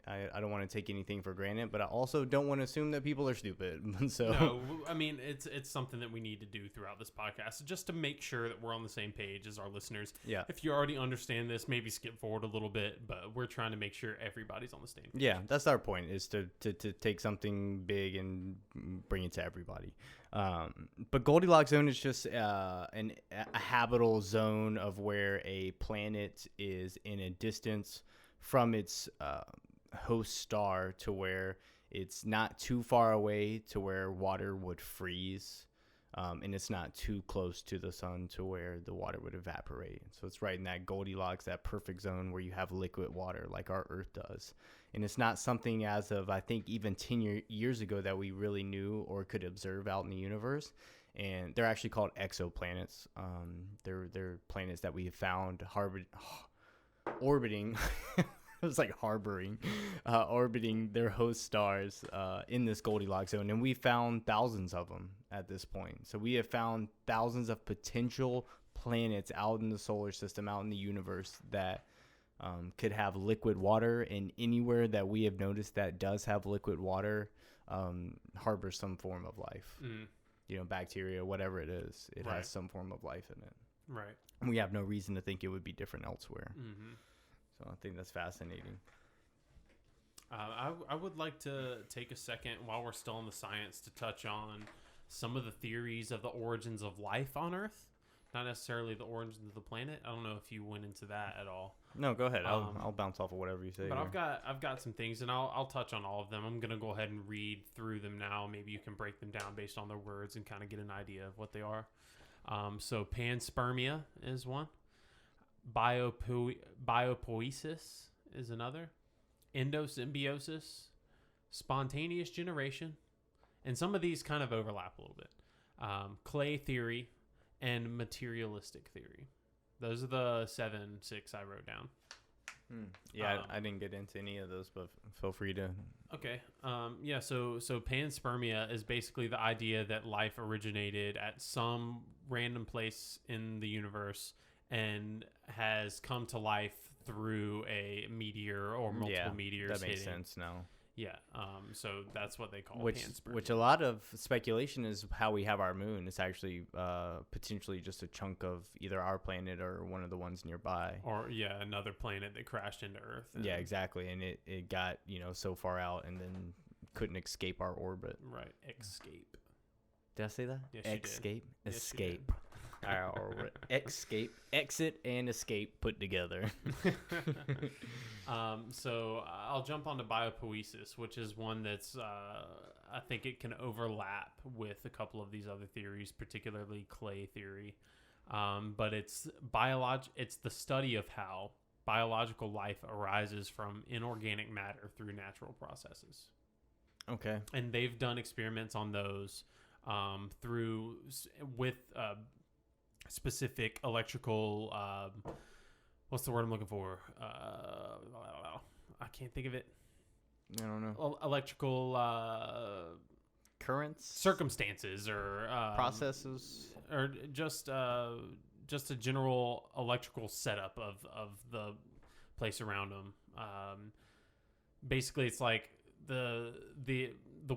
S2: I don't want to take anything for granted, but I also don't want to assume that people are stupid. So
S1: no, I mean, it's something that we need to do throughout this podcast just to make sure that we're on the same page as our listeners.
S2: Yeah.
S1: If you already understand this, maybe skip forward a little bit, but we're trying to make sure everybody's on the same page.
S2: Yeah, that's our point, is to take something big and bring it to everybody. But Goldilocks zone is just a habitable zone of where a planet is in a distance from its host star to where it's not too far away to where water would freeze, and it's not too close to the sun to where the water would evaporate. So it's right in that Goldilocks, that perfect zone where you have liquid water like our Earth does. And it's not something as of, I think, even 10 years ago that we really knew or could observe out in the universe. And they're actually called exoplanets. They're planets that we have found orbiting it was like orbiting their host stars in this Goldilocks zone. And we found thousands of them at this point. So we have found thousands of potential planets out in the solar system, out in the universe, that could have liquid water. And anywhere that we have noticed that does have liquid water harbors some form of life. Bacteria, whatever it is, it has some form of life in it.
S1: Right.
S2: And we have no reason to think it would be different elsewhere. So I think that's fascinating.
S1: I would like to take a second while we're still in the science to touch on some of the theories of the origins of life on Earth. Not necessarily the origins of the planet. I don't know if you went into that at all.
S2: No, go ahead. I'll bounce off of whatever you say.
S1: But I've got some things, and I'll touch on all of them. I'm gonna go ahead and read through them now. Maybe you can break them down based on their words and kind of get an idea of what they are. So panspermia is one. Biopoiesis is another. Endosymbiosis, spontaneous generation, and some of these kind of overlap a little bit. Clay theory and materialistic theory. Those are the 6 I wrote down.
S2: Yeah, I didn't get into any of those, but feel free to.
S1: Okay. So panspermia is basically the idea that life originated at some random place in the universe and has come to life through a meteor or multiple meteors.
S2: That makes sense now.
S1: Yeah. So that's what they call panspermia.
S2: Which a lot of speculation is how we have our moon. It's actually potentially just a chunk of either our planet or one of the ones nearby.
S1: Or another planet that crashed into Earth.
S2: Yeah, exactly. And it got so far out and then couldn't escape our orbit.
S1: Right. Escape.
S2: Did I say that?
S1: Yes,
S2: Escape.
S1: you did.
S2: Escape. Our exit and escape put together.
S1: So I'll jump onto biopoiesis, which is one that's I think it can overlap with a couple of these other theories, particularly clay theory. But it's the study of how biological life arises from inorganic matter through natural processes.
S2: Okay.
S1: And they've done experiments on those with specific electrical. What's the word I'm looking for? I can't think of it.
S2: I don't know.
S1: Electrical
S2: Currents,
S1: circumstances, or
S2: processes,
S1: or just a general electrical setup of the place around them. Basically, it's like the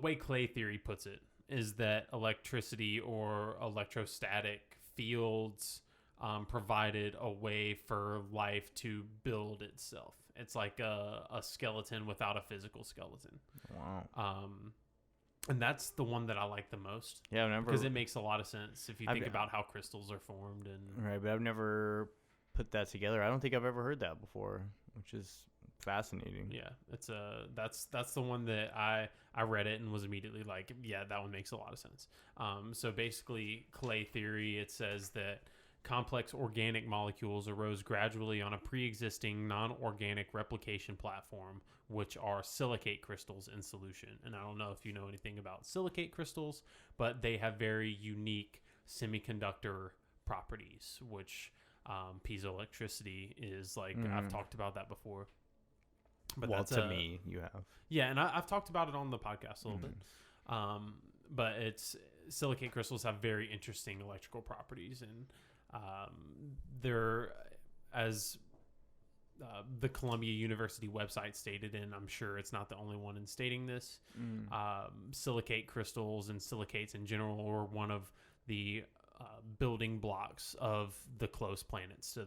S1: way clay theory puts it is that electricity or electrostatic fields provided a way for life to build itself. It's like a skeleton without a physical skeleton.
S2: Wow.
S1: And that's the one that I like the most.
S2: Yeah,
S1: because it makes a lot of sense if you think about how crystals are formed. And
S2: right, but I've never put that together. I don't think I've ever heard that before, which is fascinating.
S1: Yeah, it's that's the one that I read it and was immediately like, yeah, that one makes a lot of sense. So basically, clay theory, it says that complex organic molecules arose gradually on a pre-existing non-organic replication platform, which are silicate crystals in solution. And I don't know if you know anything about silicate crystals, but they have very unique semiconductor properties, which piezoelectricity is like. I've talked about that before. But
S2: well, to me, you have.
S1: Yeah, and I've talked about it on the podcast a little bit. But silicate crystals have very interesting electrical properties, and they're, as the Columbia University website stated, and I'm sure it's not the only one in stating this, silicate crystals and silicates in general are one of the building blocks of the close planets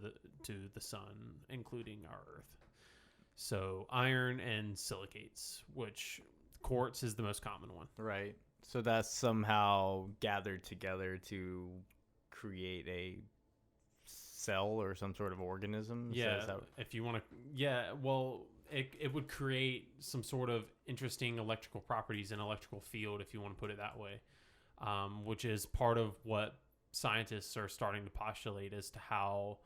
S1: to the sun, including our Earth. So iron and silicates, which quartz is the most common one.
S2: Right. So that's somehow gathered together to create a cell or some sort of organism.
S1: Yeah. If you want to, well, it would create some sort of interesting electrical properties in electrical field, if you want to put it that way, which is part of what scientists are starting to postulate as to how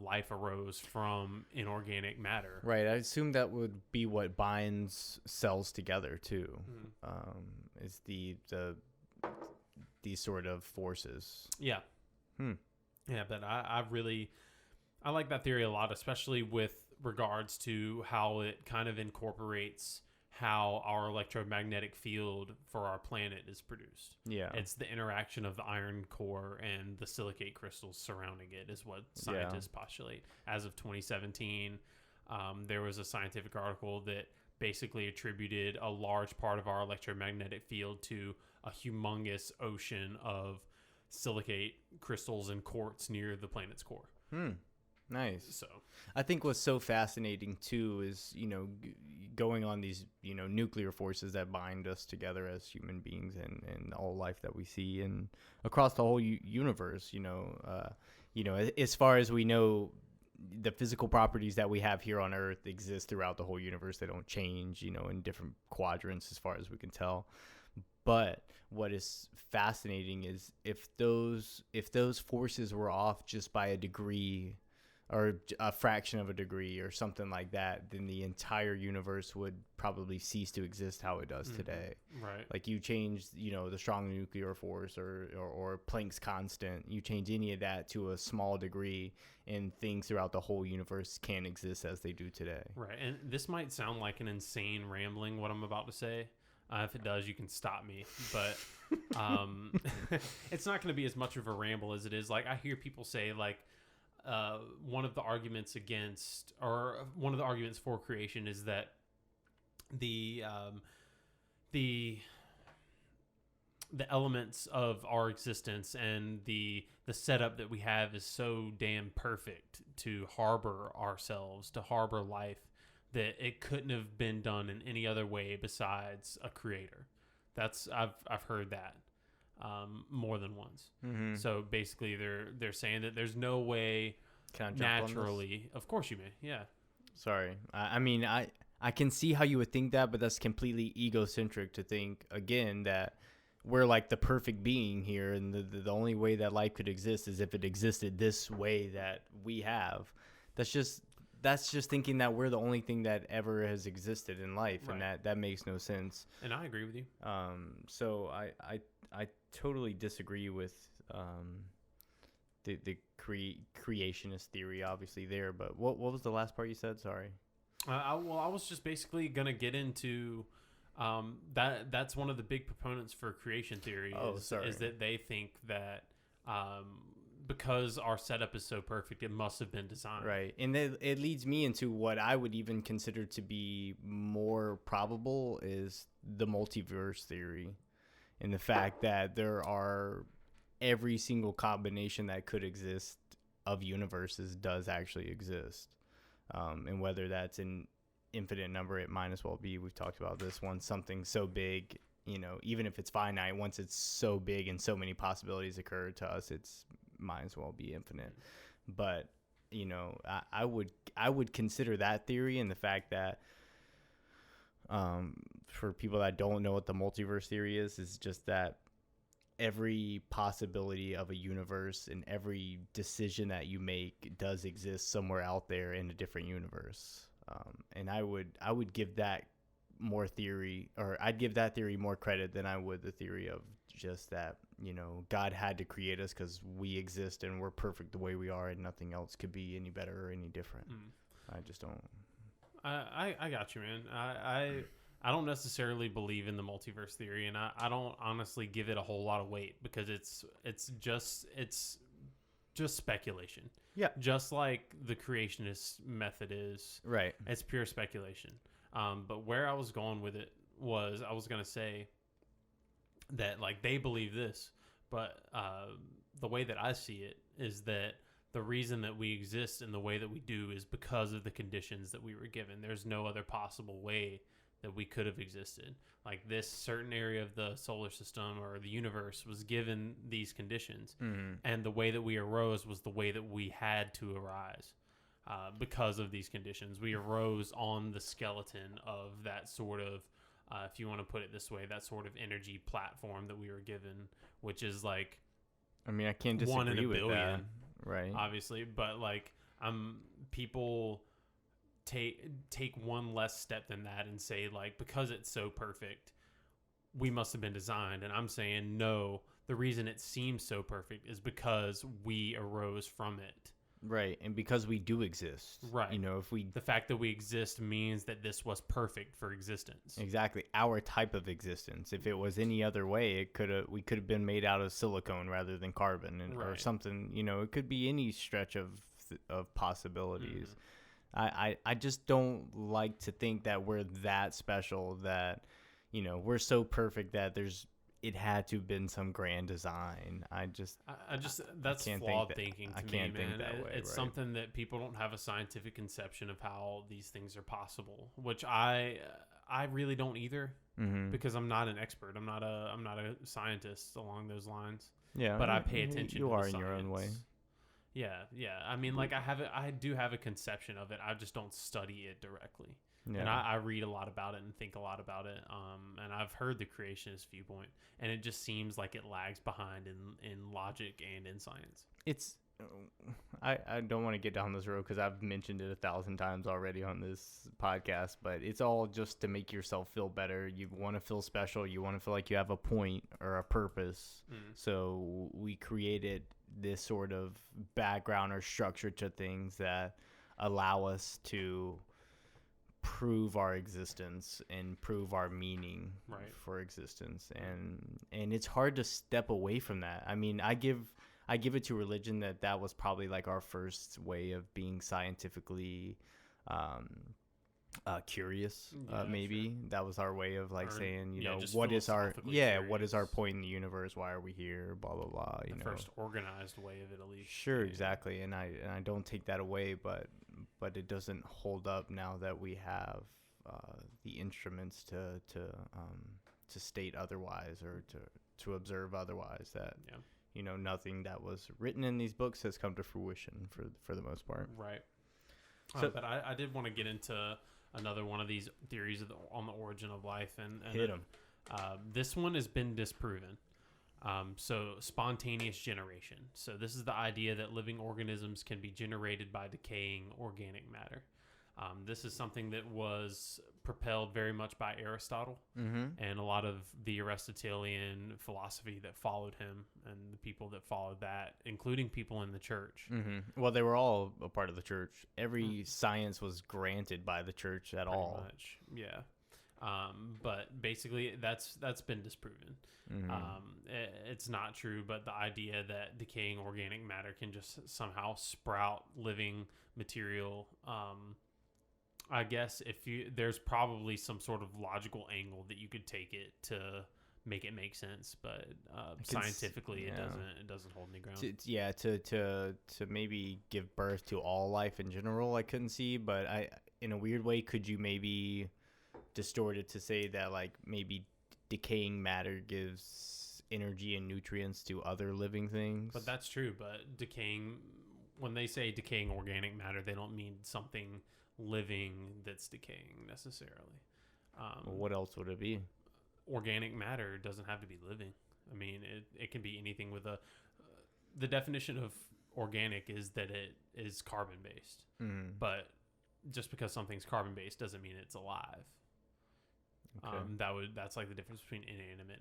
S1: life arose from inorganic matter.
S2: Right. I assume that would be what binds cells together too. Is these sort of forces.
S1: Yeah. Yeah, but I like that theory a lot, especially with regards to how it kind of incorporates how our electromagnetic field for our planet is produced. Yeah. It's the interaction of the iron core and the silicate crystals surrounding it is what scientists postulate. As of 2017, there was a scientific article that basically attributed a large part of our electromagnetic field to a humongous ocean of silicate crystals and quartz near the planet's core.
S2: Nice.
S1: So
S2: I think what's so fascinating too is, going on these, nuclear forces that bind us together as human beings and all life that we see and across the whole universe, as far as we know, the physical properties that we have here on Earth exist throughout the whole universe. They don't change, in different quadrants as far as we can tell. But what is fascinating is if those forces were off just by a degree or a fraction of a degree or something like that, then the entire universe would probably cease to exist how it does today.
S1: Right.
S2: Like you change, the strong nuclear force or Planck's constant, you change any of that to a small degree and things throughout the whole universe can't exist as they do today.
S1: Right. And this might sound like an insane rambling, what I'm about to say. If it does, you can stop me. But it's not going to be as much of a ramble as it is. Like, I hear people say, like, one of the arguments for creation is that the elements of our existence and the setup that we have is so damn perfect to harbor ourselves, to harbor life, that it couldn't have been done in any other way besides a creator. I've heard that. more than once.
S2: Mm-hmm.
S1: So basically, they're saying that there's no way
S2: Can I jump
S1: naturally.
S2: on this?
S1: Of course, you may. Yeah.
S2: Sorry. I mean, I can see how you would think that, but that's completely egocentric to think, again, that we're like the perfect being here, and the only way that life could exist is if it existed this way that we have. That's just thinking that we're the only thing that ever has existed in life,
S1: Right.
S2: and that makes no sense.
S1: And I agree with you.
S2: So I totally disagree with the creationist theory, obviously there. But what was the last part you said? Sorry.
S1: I was just basically gonna get into that's one of the big proponents for creation theory. Is that they think that because our setup is so perfect, it must have been designed.
S2: Right. And it leads me into what I would even consider to be more probable is the multiverse theory, and the fact that there are every single combination that could exist of universes does actually exist. And whether that's an infinite number, it might as well be. We've talked about this one, something so big, even if it's finite, once it's so big and so many possibilities occur to us, it's might as well be infinite. But I would consider that theory, and the fact that for people that don't know what the multiverse theory is just that every possibility of a universe and every decision that you make does exist somewhere out there in a different universe. And I would give that more theory, or I'd give that theory more credit than I would the theory of just that, God had to create us because we exist and we're perfect the way we are, and nothing else could be any better or any different. I just don't.
S1: I got you, man. I don't necessarily believe in the multiverse theory, and I don't honestly give it a whole lot of weight, because it's just speculation.
S2: Yeah.
S1: Just like the creationist method is.
S2: Right.
S1: It's pure speculation. But where I was going with it was, I was going to say that, like, they believe this, but the way that I see it is that the reason that we exist in the way that we do is because of the conditions that we were given. There's no other possible way that we could have existed. Like, this certain area of the solar system or the universe was given these conditions, and the way that we arose was the way that we had to arise. Because of these conditions, we arose on the skeleton of that sort of, if you want to put it this way, that sort of energy platform that we were given, which is like,
S2: I mean, I can't disagree
S1: 1 in a
S2: with
S1: billion,
S2: that. Right.
S1: Obviously, but like, people take one less step than that and say, like, because it's so perfect, we must have been designed. And I'm saying, no, the reason it seems so perfect is because we arose from it.
S2: Right. And because we do exist.
S1: Right.
S2: The
S1: fact that we exist means that this was perfect for existence.
S2: Exactly. Our type of existence. If it was any other way, we could have been made out of silicone rather than carbon, or something. It could be any stretch of possibilities. I just don't like to think that we're that special, that we're so perfect that it had to have been some grand design. That's
S1: flawed thinking to me, man.
S2: I can't think that way.
S1: It's something that people don't have a scientific conception of how these things are possible, which I really don't either, because I'm not an expert. I'm not a scientist along those lines.
S2: Yeah,
S1: but I pay attention.
S2: You
S1: to
S2: are
S1: the
S2: in your own way.
S1: Yeah. I mean, like, I do have a conception of it. I just don't study it directly. Yeah. And I read a lot about it and think a lot about it. And I've heard the creationist viewpoint, and it just seems like it lags behind in logic and in science. I don't want to get down this road because I've mentioned it 1,000 times already on this podcast, but it's all just to make yourself feel better. You want to feel special. You want to feel like you have a point or a purpose. So we created this sort of background or structure to things that allow us to prove our existence and prove our meaning for existence, and it's hard to step away from that. I mean, I give it to religion that was probably like our first way of being scientifically curious. Maybe that was our way of saying, what is our point in the universe? Why are we here? Blah blah blah. The first organized way of it, at least.
S2: Sure, exactly. And I don't take that away, but it doesn't hold up now that we have the instruments to state otherwise, or to observe otherwise. That
S1: yeah.
S2: Nothing that was written in these books has come to fruition for the most part.
S1: Right.
S2: So,
S1: but I did want to get into another one of these theories on the origin of life, and
S2: hit them.
S1: This one has been disproven. So spontaneous generation. So this is the idea that living organisms can be generated by decaying organic matter. This is something that was propelled very much by Aristotle and a lot of the Aristotelian philosophy that followed him and the people that followed that, including people in the church.
S2: Well, they were all a part of the church. Every science was granted by the church at
S1: Pretty
S2: all.
S1: much, yeah. But basically, that's been disproven. It's not true, but the idea that decaying organic matter can just somehow sprout living material, I guess there's probably some sort of logical angle that you could take it to make it make sense, but scientifically it doesn't hold any ground.
S2: To maybe give birth to all life in general, I couldn't see, but in a weird way, could you maybe distort it to say that like maybe decaying matter gives energy and nutrients to other living things?
S1: But that's true. But when they say decaying organic matter, they don't mean something living that's decaying necessarily.
S2: Well, what else would it be?
S1: Organic matter doesn't have to be living. I mean, it can be anything with the definition of organic is that it is carbon based. But just because something's carbon based doesn't mean it's alive. Okay. That's like the difference between inanimate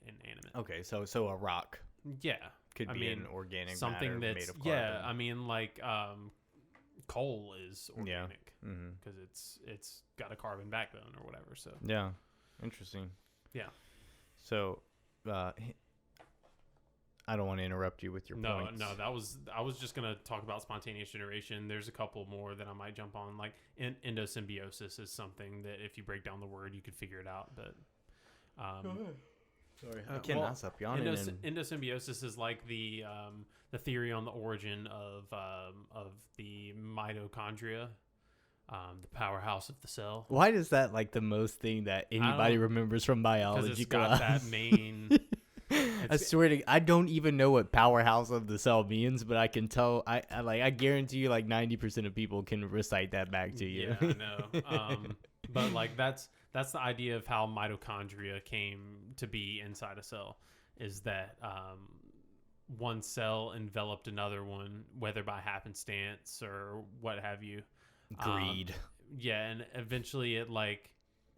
S1: and animate.
S2: Okay, so a rock.
S1: Yeah,
S2: could be an organic
S1: something
S2: matter
S1: that's
S2: made of carbon.
S1: Yeah. I mean, like coal is organic because it's got a carbon backbone or whatever. So
S2: yeah, interesting.
S1: Yeah.
S2: So, I don't want to interrupt you with your points.
S1: No, I was just gonna talk about spontaneous generation. There's a couple more that I might jump on. Like endosymbiosis is something that if you break down the word, you could figure it out. But
S2: go ahead. Sorry, I cannot stop yawning.
S1: Endosymbiosis is like the theory on the origin of the mitochondria, the powerhouse of the cell.
S2: Why is that like the most thing that anybody remembers from biology?
S1: Because it's got that main.
S2: I swear to I don't even know what powerhouse of the cell means, but I can tell. I guarantee you, like 90% of people can recite that back to you.
S1: Yeah, I know. But like that's the idea of how mitochondria came to be inside a cell, is that one cell enveloped another one, whether by happenstance or what have you.
S2: Greed.
S1: Yeah, and eventually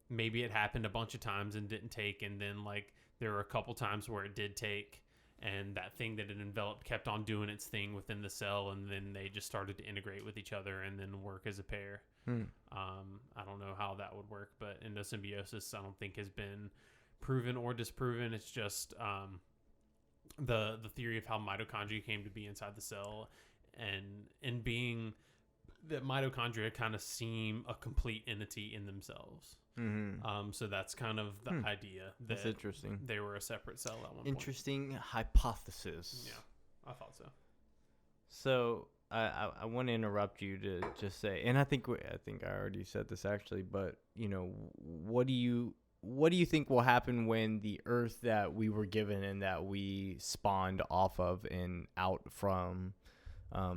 S1: maybe it happened a bunch of times and didn't take, and then like there were a couple times where it did take, and that thing that it enveloped kept on doing its thing within the cell, and then they just started to integrate with each other and then work as a pair. I don't know how that would work, but endosymbiosis I don't think has been proven or disproven. It's just the theory of how mitochondria came to be inside the cell, and being that mitochondria kind of seem a complete entity in themselves. So that's kind of the idea that
S2: that's interesting.
S1: They were a separate cell at one
S2: interesting point. Hypothesis.
S1: Yeah, I thought so.
S2: So I want to interrupt you to just say, and I think I already said this actually, but what do you think will happen when the Earth that we were given and that we spawned off of and out from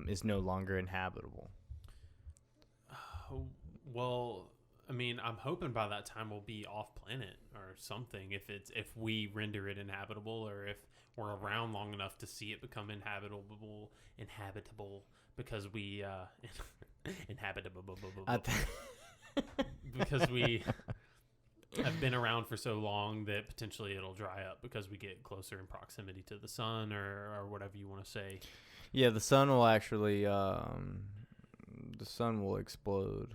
S2: is no longer inhabitable?
S1: Well, I mean, I'm hoping by that time we'll be off planet or something. If we render it inhabitable, or if we're around long enough to see it become inhabitable, because we because we have been around for so long that potentially it'll dry up because we get closer in proximity to the sun, or whatever you want to say.
S2: Yeah, the sun will actually explode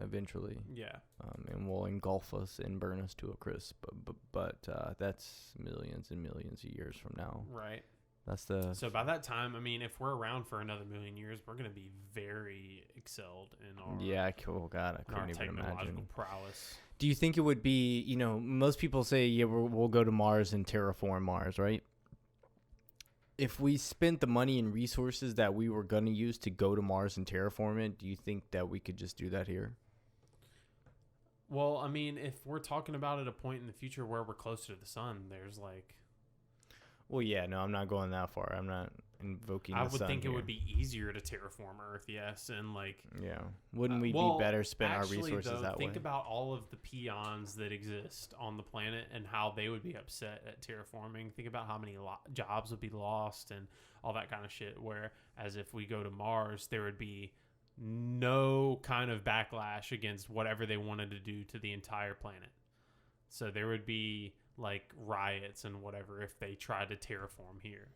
S2: eventually. Yeah. And will engulf us and burn us to a crisp. But that's millions and millions of years from now.
S1: Right.
S2: So
S1: by that time, I mean, if we're around for another million years, we're going to be very excelled in our
S2: I couldn't even imagine
S1: prowess.
S2: Do you think it would be, most people say, we'll go to Mars and terraform Mars, right? If we spent the money and resources that we were going to use to go to Mars and terraform it, do you think that we could just do that here?
S1: Well, I mean, if we're talking about at a point in the future where we're closer to the sun, there's
S2: Well, yeah, no, I'm not going that far. I'm not invoking the sun.
S1: I would think
S2: here.
S1: it would be easier to terraform Earth, yes, and like
S2: yeah. Wouldn't we be better spend our resources that way?
S1: Think about all of the peons that exist on the planet and how they would be upset at terraforming. Think about how many jobs would be lost and all that kind of shit. Whereas if we go to Mars, there would be no kind of backlash against whatever they wanted to do to the entire planet. So there would be like riots and whatever if they tried to terraform here.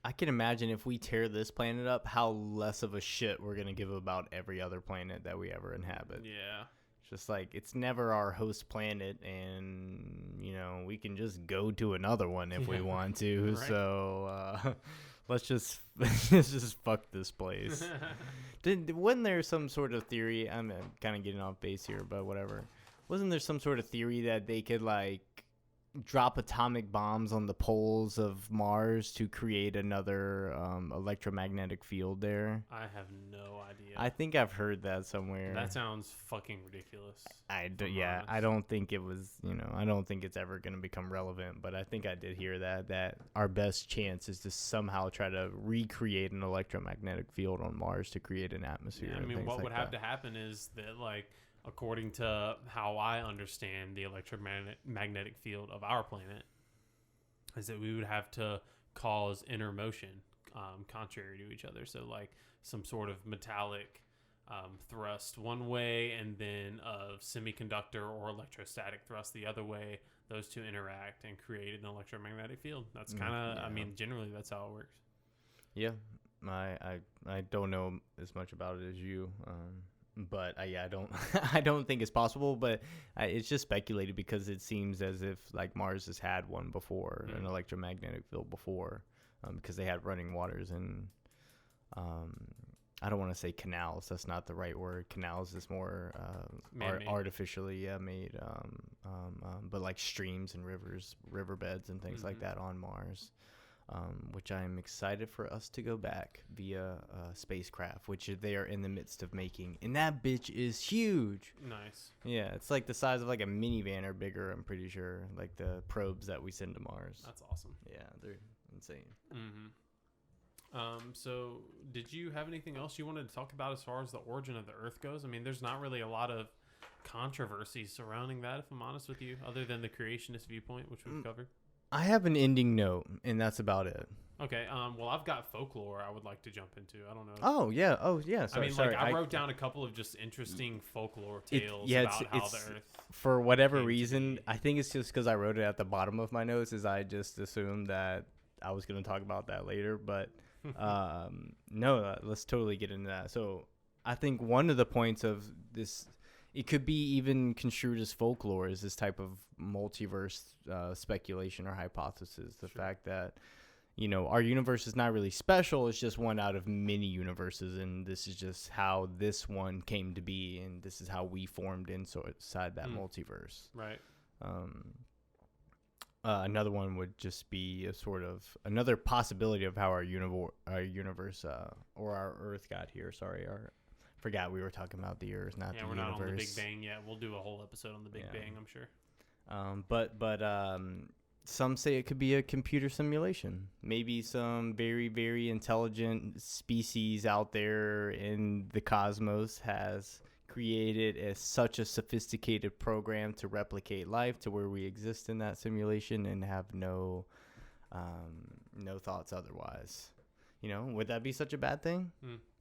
S2: I can imagine if we tear this planet up, how less of a shit we're going to give about every other planet that we ever inhabit.
S1: Yeah.
S2: It's just like, it's never our host planet, and, you know, we can just go to another one if we want to. Right. So, let's just fuck this place. Wasn't there some sort of theory? I'm kind of getting off base here, but whatever. Wasn't there some sort of theory that they could, like, drop atomic bombs on the poles of Mars to create another electromagnetic field there?
S1: I have no idea.
S2: I think I've heard that somewhere.
S1: That sounds fucking ridiculous.
S2: I don't think it was, you know, I don't think it's ever going to become relevant, but I think I did hear that our best chance is to somehow try to recreate an electromagnetic field on Mars to create an atmosphere.
S1: Yeah, I mean, what would have to happen is that, like, according to how I understand the electromagnetic field of our planet, is that we would have to cause inner motion contrary to each other. So like some sort of metallic thrust one way and then a semiconductor or electrostatic thrust the other way. Those two interact and create an electromagnetic field. That's kind of, I mean, generally that's how it works.
S2: Yeah. I don't know as much about it as you. But I don't I don't think it's possible, but it's just speculated because it seems as if like Mars has had one before, an electromagnetic field before, because they had running waters and I don't want to say canals. That's not the right word. Canals is more artificially made, but like streams and rivers, riverbeds and things like that on Mars. Which I am excited for us to go back via spacecraft, which they are in the midst of making. And that bitch is huge.
S1: Nice.
S2: Yeah, it's like the size of like a minivan or bigger, I'm pretty sure, like the probes that we send to Mars.
S1: That's awesome.
S2: Yeah, they're insane.
S1: So did you have anything else you wanted to talk about as far as the origin of the Earth goes? I mean, there's not really a lot of controversy surrounding that, if I'm honest with you, other than the creationist viewpoint, which we've covered.
S2: I have an ending note, and that's about it.
S1: Okay. Well, I've got folklore I would like to jump into. I don't know.
S2: Oh, yeah. Sorry,
S1: I wrote down a couple of just interesting folklore tales about how the Earth.
S2: For whatever reason, I think it's just because I wrote it at the bottom of my notes, is I just assumed that I was going to talk about that later. But no, let's totally get into that. So I think one of the points of this, it could be even construed as folklore, is this type of multiverse speculation or hypothesis. The fact that, you know, our universe is not really special. It's just one out of many universes, and this is just how this one came to be, and this is how we formed inside that multiverse.
S1: Right.
S2: Another one would just be a sort of another possibility of how our universe or our Earth got here. Forgot we were talking about the Earth, not the universe. Yeah, we're not on the Big
S1: Bang yet. We'll do a whole episode on the Big Bang, I'm sure.
S2: But some say it could be a computer simulation. Maybe some very, very intelligent species out there in the cosmos has created such a sophisticated program to replicate life to where we exist in that simulation and have no thoughts otherwise. You know, would that be such a bad thing?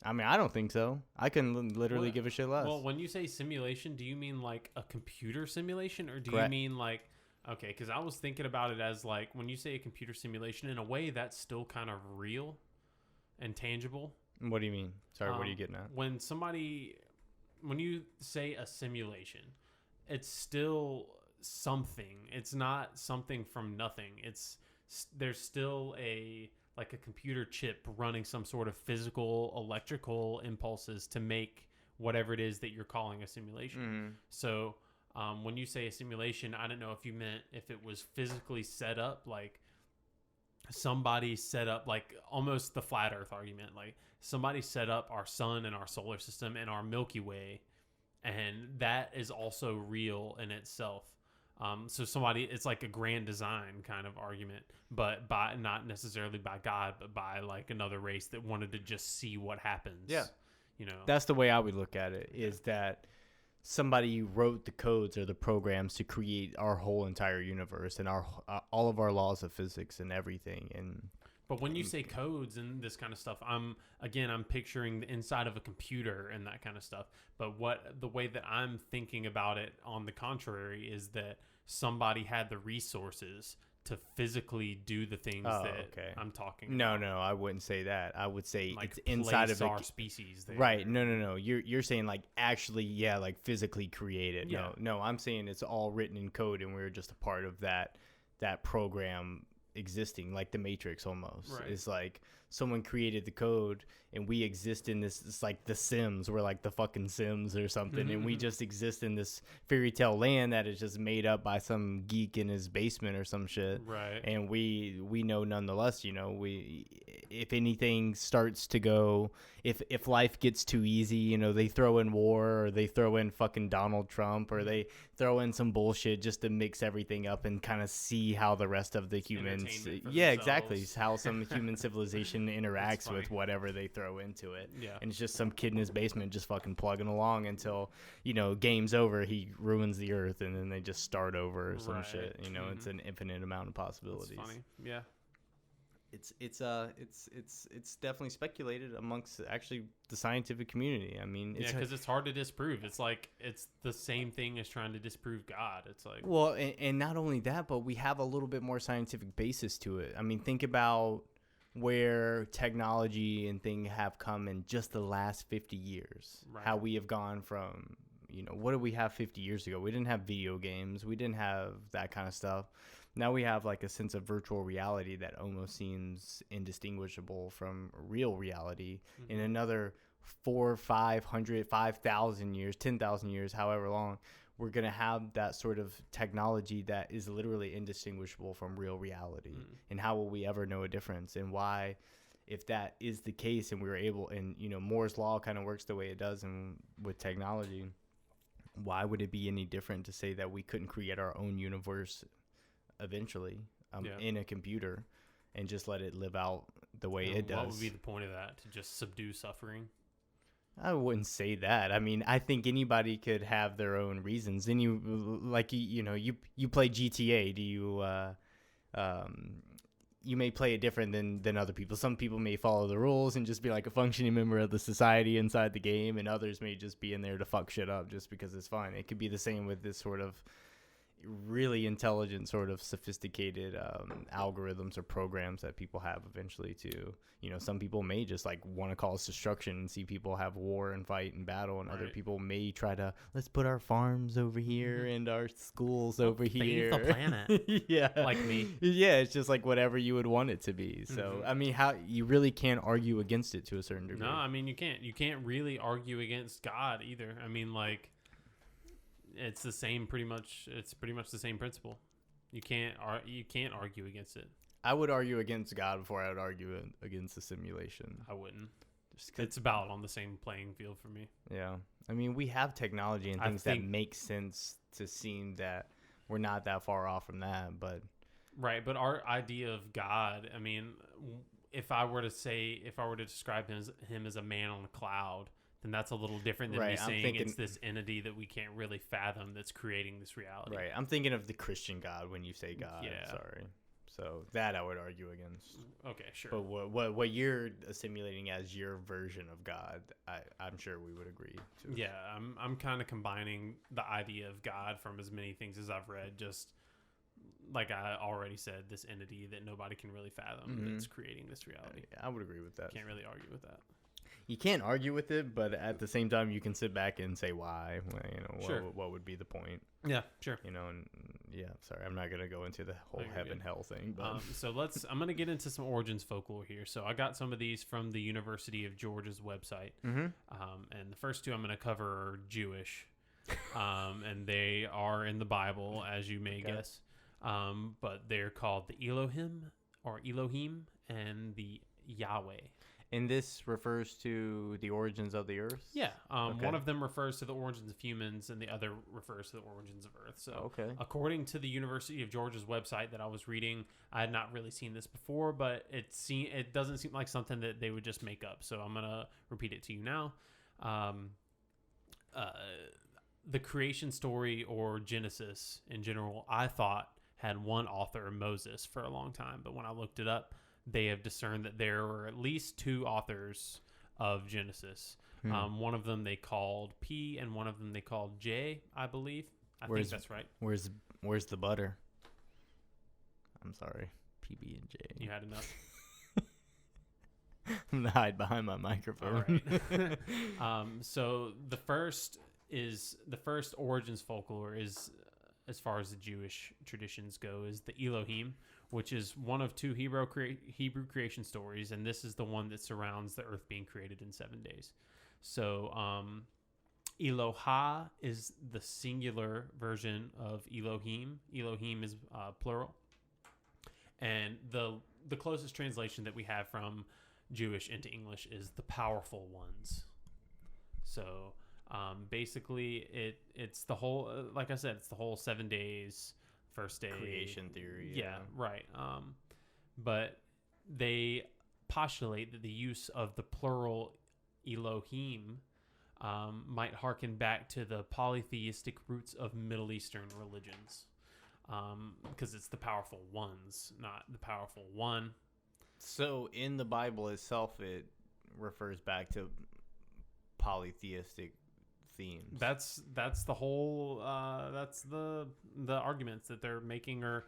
S2: I mean, I don't think so. I can literally give a shit less.
S1: Well, when you say simulation, do you mean like a computer simulation, or do
S2: Correct.
S1: You mean like, okay, because I was thinking about it as like, when you say a computer simulation, in a way that's still kind of real and tangible.
S2: What do you mean? Sorry, what are you getting at?
S1: When you say a simulation, it's still something. It's not something from nothing. There's still a computer chip running some sort of physical electrical impulses to make whatever it is that you're calling a simulation. So when you say a simulation, I don't know if you meant if it was physically set up, like somebody set up, like almost the flat earth argument, like somebody set up our sun and our solar system and our Milky Way, and that is also real in itself. So it's like a grand design kind of argument, but by not necessarily by God, but by like another race that wanted to just see what happens.
S2: Yeah.
S1: That's
S2: the way I would look at it, is that somebody wrote the codes or the programs to create our whole entire universe and our all of our laws of physics and everything.
S1: But when you say codes and this kind of stuff, I'm picturing the inside of a computer and that kind of stuff. But the way that I'm thinking about it, on the contrary, is that somebody had the resources to physically do the things I'm talking about.
S2: No, I wouldn't say that. I would say
S1: like
S2: it's inside of
S1: our species there.
S2: Right. No. You're saying like actually, yeah, like physically created.
S1: Yeah.
S2: No, I'm saying it's all written in code and we're just a part of that program existing, like the Matrix almost.
S1: Right.
S2: It's like someone created the code and we exist in this. It's like the Sims. We're like the fucking Sims or something, and we just exist in this fairy tale land that is just made up by some geek in his basement or some shit.
S1: Right.
S2: And we know nonetheless, if anything starts to go, if life gets too easy, they throw in war, or they throw in fucking Donald Trump, or they throw in some bullshit just to mix everything up and kind of see how the rest of the humans, exactly, how some human civilization interacts with whatever they throw into it.
S1: Yeah.
S2: And it's just some kid in his basement just fucking plugging along until, game's over, he ruins the earth, and then they just start over or some shit. It's an infinite amount of possibilities.
S1: That's funny. Yeah.
S2: It's definitely speculated amongst actually the scientific community. I mean,
S1: because it's hard to disprove. It's like it's the same thing as trying to disprove God. It's like,
S2: well, and not only that, but we have a little bit more scientific basis to it. I mean, think about where technology and things have come in just the last 50 years.
S1: Right.
S2: How we have gone from, what did we have 50 years ago? We didn't have video games. We didn't have that kind of stuff. Now we have like a sense of virtual reality that almost seems indistinguishable from real reality. Mm-hmm. In another 400, 500, 5,000 years, 10,000 years, however long, we're going to have that sort of technology that is literally indistinguishable from real reality. Mm. And how will we ever know a difference? And why, if that is the case and we were able, and, Moore's law kind of works the way it does and with technology, why would it be any different to say that we couldn't create our own universe eventually in a computer and just let it live out the way it does?
S1: What would be the point of that? To just subdue suffering?
S2: I wouldn't say that. I mean, I think anybody could have their own reasons. And you play GTA. Do you you may play it different than other people. Some people may follow the rules and just be like a functioning member of the society inside the game, and others may just be in there to fuck shit up just because it's fun. It could be the same with this sort of really intelligent, sort of sophisticated algorithms or programs that people have eventually too. Some people may just like want to cause destruction and see people have war and fight and battle, and other people may try to, let's put our farms over here and our schools over here.
S1: Save the planet.
S2: Yeah.
S1: Like me.
S2: Yeah, it's just like whatever you would want it to be. So, I mean, how you really can't argue against it to a certain degree.
S1: No, I mean, you can't really argue against God either. I mean, like, it's the same pretty much the same principle. You can't argue against it.
S2: I would argue against God before I would argue against the simulation.
S1: I wouldn't. It's about on the same playing field for me.
S2: Yeah. I mean, we have technology and things that make sense to seem that we're not that far off from that, but
S1: right, but our idea of God, I mean, if I were to describe him as a man on a cloud, then that's a little different than me saying it's this entity that we can't really fathom that's creating this reality.
S2: Right. I'm thinking of the Christian God when you say God. Yeah. Sorry. So that I would argue against.
S1: Okay, sure.
S2: But what you're assimilating as your version of God, I'm sure we would agree to.
S1: Yeah, I'm kind of combining the idea of God from as many things as I've read. Just like I already said, this entity that nobody can really fathom that's creating this reality.
S2: I would agree with that.
S1: Can't really argue with that.
S2: You can't argue with it, but at the same time, you can sit back and say why.
S1: Sure.
S2: What would be the point?
S1: Yeah, sure.
S2: And sorry, I'm not gonna go into the whole heaven hell thing. But
S1: so I'm gonna get into some origins folklore here. So I got some of these from the University of Georgia's website, and the first two I'm gonna cover are Jewish, and they are in the Bible, as you may guess, but they're called the Elohim and the Yahweh.
S2: And this refers to the origins of the Earth?
S1: Yeah.
S2: Okay.
S1: One of them refers to the origins of humans, and the other refers to the origins of Earth. So,
S2: okay.
S1: According to the University of Georgia's website that I was reading, I had not really seen this before, but it doesn't seem like something that they would just make up. So I'm gonna repeat it to you now. The creation story, or Genesis in general, I thought had one author, Moses, for a long time. But when I looked it up, they have discerned that there were at least two authors of Genesis. One of them they called P, and one of them they called J, I believe. I think that's right.
S2: Where's the butter? I'm sorry. PB and J.
S1: You had enough?
S2: I'm going to hide behind my microphone.
S1: All right. So the first origins folklore is, as far as the Jewish traditions go, is the Elohim, which is one of two Hebrew creation stories, and this is the one that surrounds the earth being created in 7 days. So Eloha is the singular version of Elohim. Elohim is plural. And the closest translation that we have from Jewish into English is the powerful ones. So basically it's the whole, like I said, it's the whole 7 days, first day.
S2: Creation theory.
S1: Yeah, right. But they postulate that the use of the plural Elohim might harken back to the polytheistic roots of Middle Eastern religions. Because it's the powerful ones, not the powerful one.
S2: So in the Bible itself, it refers back to polytheistic themes.
S1: That's the whole. That's the arguments that they're making, or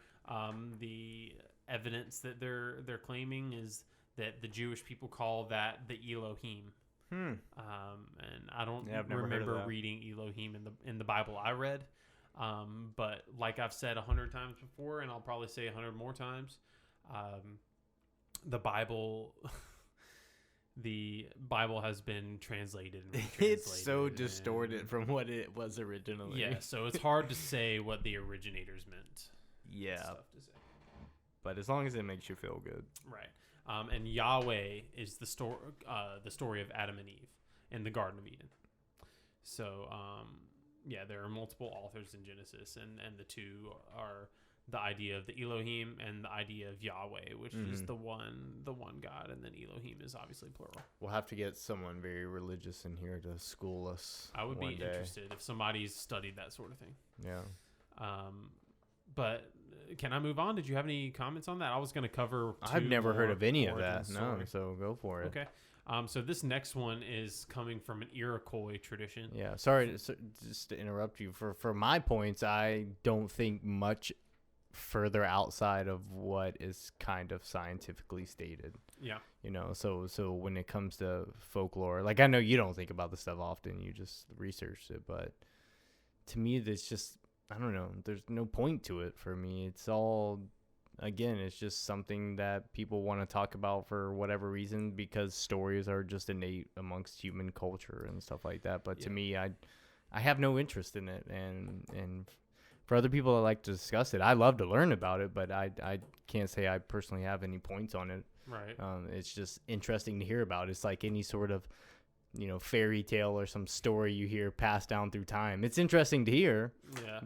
S1: the evidence that they're claiming is that the Jewish people call that the Elohim. And I don't remember reading Elohim in the Bible I read. But like I've said 100 times before, and I'll probably say 100 more times, the Bible has been translated and retranslated.
S2: It's so distorted from what it was originally.
S1: Yeah, so it's hard to say what the originators meant.
S2: Yeah.
S1: It's tough to say.
S2: But as long as it makes you feel good.
S1: Right. And Yahweh is the story of Adam and Eve in the Garden of Eden. So, yeah, there are multiple authors in Genesis, and the two are the idea of the Elohim and the idea of Yahweh, which is the one God, and then Elohim is obviously plural.
S2: We'll have to get someone very religious in here to school us.
S1: I would be interested if somebody's studied that sort of thing.
S2: Yeah.
S1: But can I move on? Did you have any comments on that? I was going to cover.
S2: I've never heard of any of that. No, so go for it.
S1: Okay. So this next one is coming from an Iroquois tradition.
S2: Yeah. Sorry, just to interrupt you. For my points, I don't think much further outside of what is kind of scientifically stated.
S1: Yeah.
S2: You know, so when it comes to folklore, like I know you don't think about this stuff often, you just researched it, but to me, it's just, I don't know, there's no point to it for me. It's all, again, it's just something that people want to talk about for whatever reason, because stories are just innate amongst human culture and stuff like that. But to me, I have no interest in it, and for other people that like to discuss it, I love to learn about it, but I can't say I personally have any points on it.
S1: Right.
S2: It's just interesting to hear about. It's like any sort of, fairy tale or some story you hear passed down through time. It's interesting to hear,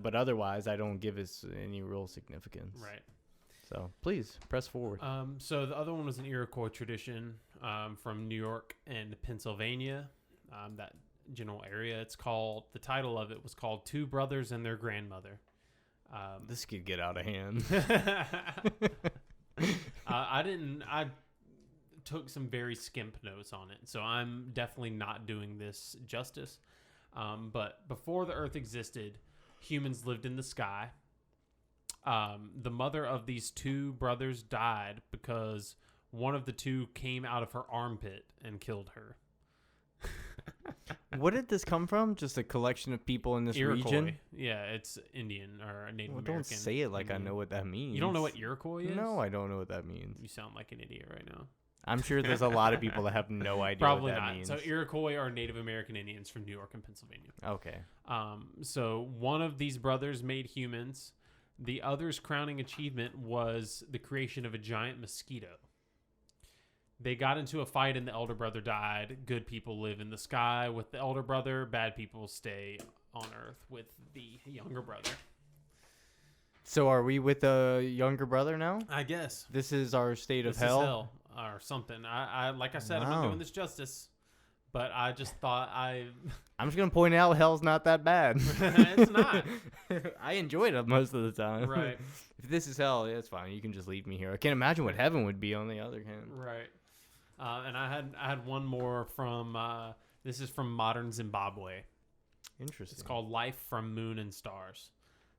S2: but otherwise I don't give it any real significance.
S1: Right.
S2: So please press forward.
S1: So the other one was an Iroquois tradition from New York and Pennsylvania, that general area. The title of it was called Two Brothers and Their Grandmother.
S2: This could get out of hand.
S1: I took some very skimp notes on it, so I'm definitely not doing this justice. But before the earth existed, humans lived in the sky. The mother of these two brothers died because one of the two came out of her armpit and killed her.
S2: What did this come from? Just a collection of people in this
S1: Iroquois.
S2: region?
S1: Yeah, it's Indian or Native American.
S2: Don't say it like
S1: Indian.
S2: I know what that means.
S1: You don't know what Iroquois is?
S2: No, I don't know what that means.
S1: You sound like an idiot right now.
S2: I'm sure there's a lot of people that have no idea
S1: Probably
S2: what that
S1: not.
S2: means.
S1: So Iroquois are Native American Indians from New York and Pennsylvania.
S2: Okay.
S1: So one of these brothers made humans. The other's crowning achievement was the creation of a giant mosquito. they got into a fight and the elder brother died. Good people live in the sky with the elder brother. Bad people stay on Earth with the younger brother.
S2: So are we with the younger brother now?
S1: I guess.
S2: This is our state of
S1: This
S2: hell?
S1: is hell or something. I like I said, I'm not
S2: Wow.
S1: doing this justice. But I just thought
S2: I'm just going to point out hell's not that bad.
S1: It's not.
S2: I enjoyed it most of the time.
S1: Right.
S2: If this is hell, yeah, it's fine. You can just leave me here. I can't imagine what heaven would be on the other hand.
S1: Right. And I had one more from this is from Modern Zimbabwe.
S2: Interesting.
S1: It's called Life from Moon and Stars.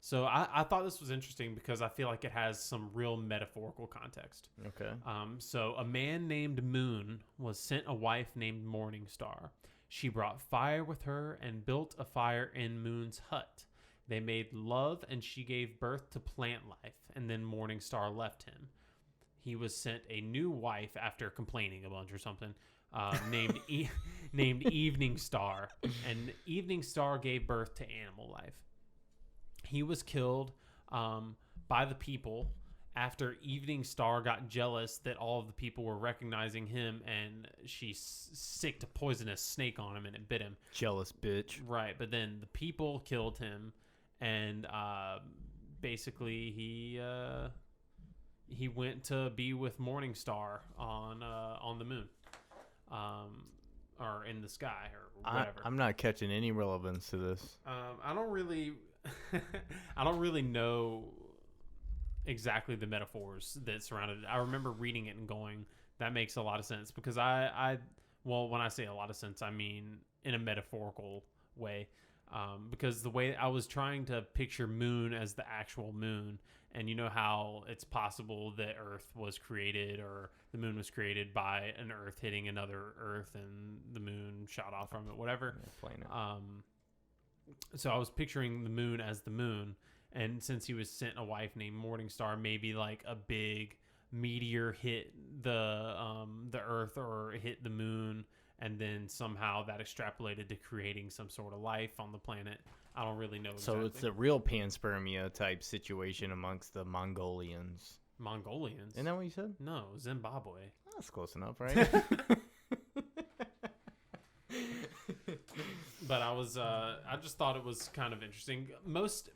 S1: So I thought this was interesting because I feel like it has some real metaphorical context.
S2: Okay.
S1: So a man named Moon was sent a wife named Morning Star. She brought fire with her and built a fire in Moon's hut. They made love and she gave birth to plant life, and then Morning Star left him. He was sent a new wife after complaining a bunch or something, named Evening Star, and Evening Star gave birth to animal life. He was killed by the people after Evening Star got jealous that all of the people were recognizing him, and she sicked a poisonous snake on him and it bit him.
S2: Jealous bitch.
S1: Right, but then the people killed him, and basically he went to be with Morning Star on the moon, or in the sky or whatever.
S2: I'm not catching any relevance to this.
S1: I don't really know exactly the metaphors that surrounded it. I remember reading it and going, that makes a lot of sense, because well, when I say a lot of sense, I mean in a metaphorical way, because the way I was trying to picture moon as the actual moon, and you know how it's possible that Earth was created, or the moon was created by an Earth hitting another Earth and the moon shot off from it, whatever. So I was picturing the moon as the moon, and since he was sent a wife named Morning Star, maybe like a big meteor hit the Earth or hit the moon, and then somehow that extrapolated to creating some sort of life on the planet. I don't really know exactly.
S2: So it's a real panspermia type situation amongst the Mongolians.
S1: Mongolians?
S2: Isn't that what you said?
S1: No, Zimbabwe.
S2: That's close enough, right?
S1: But I just thought it was kind of interesting. Most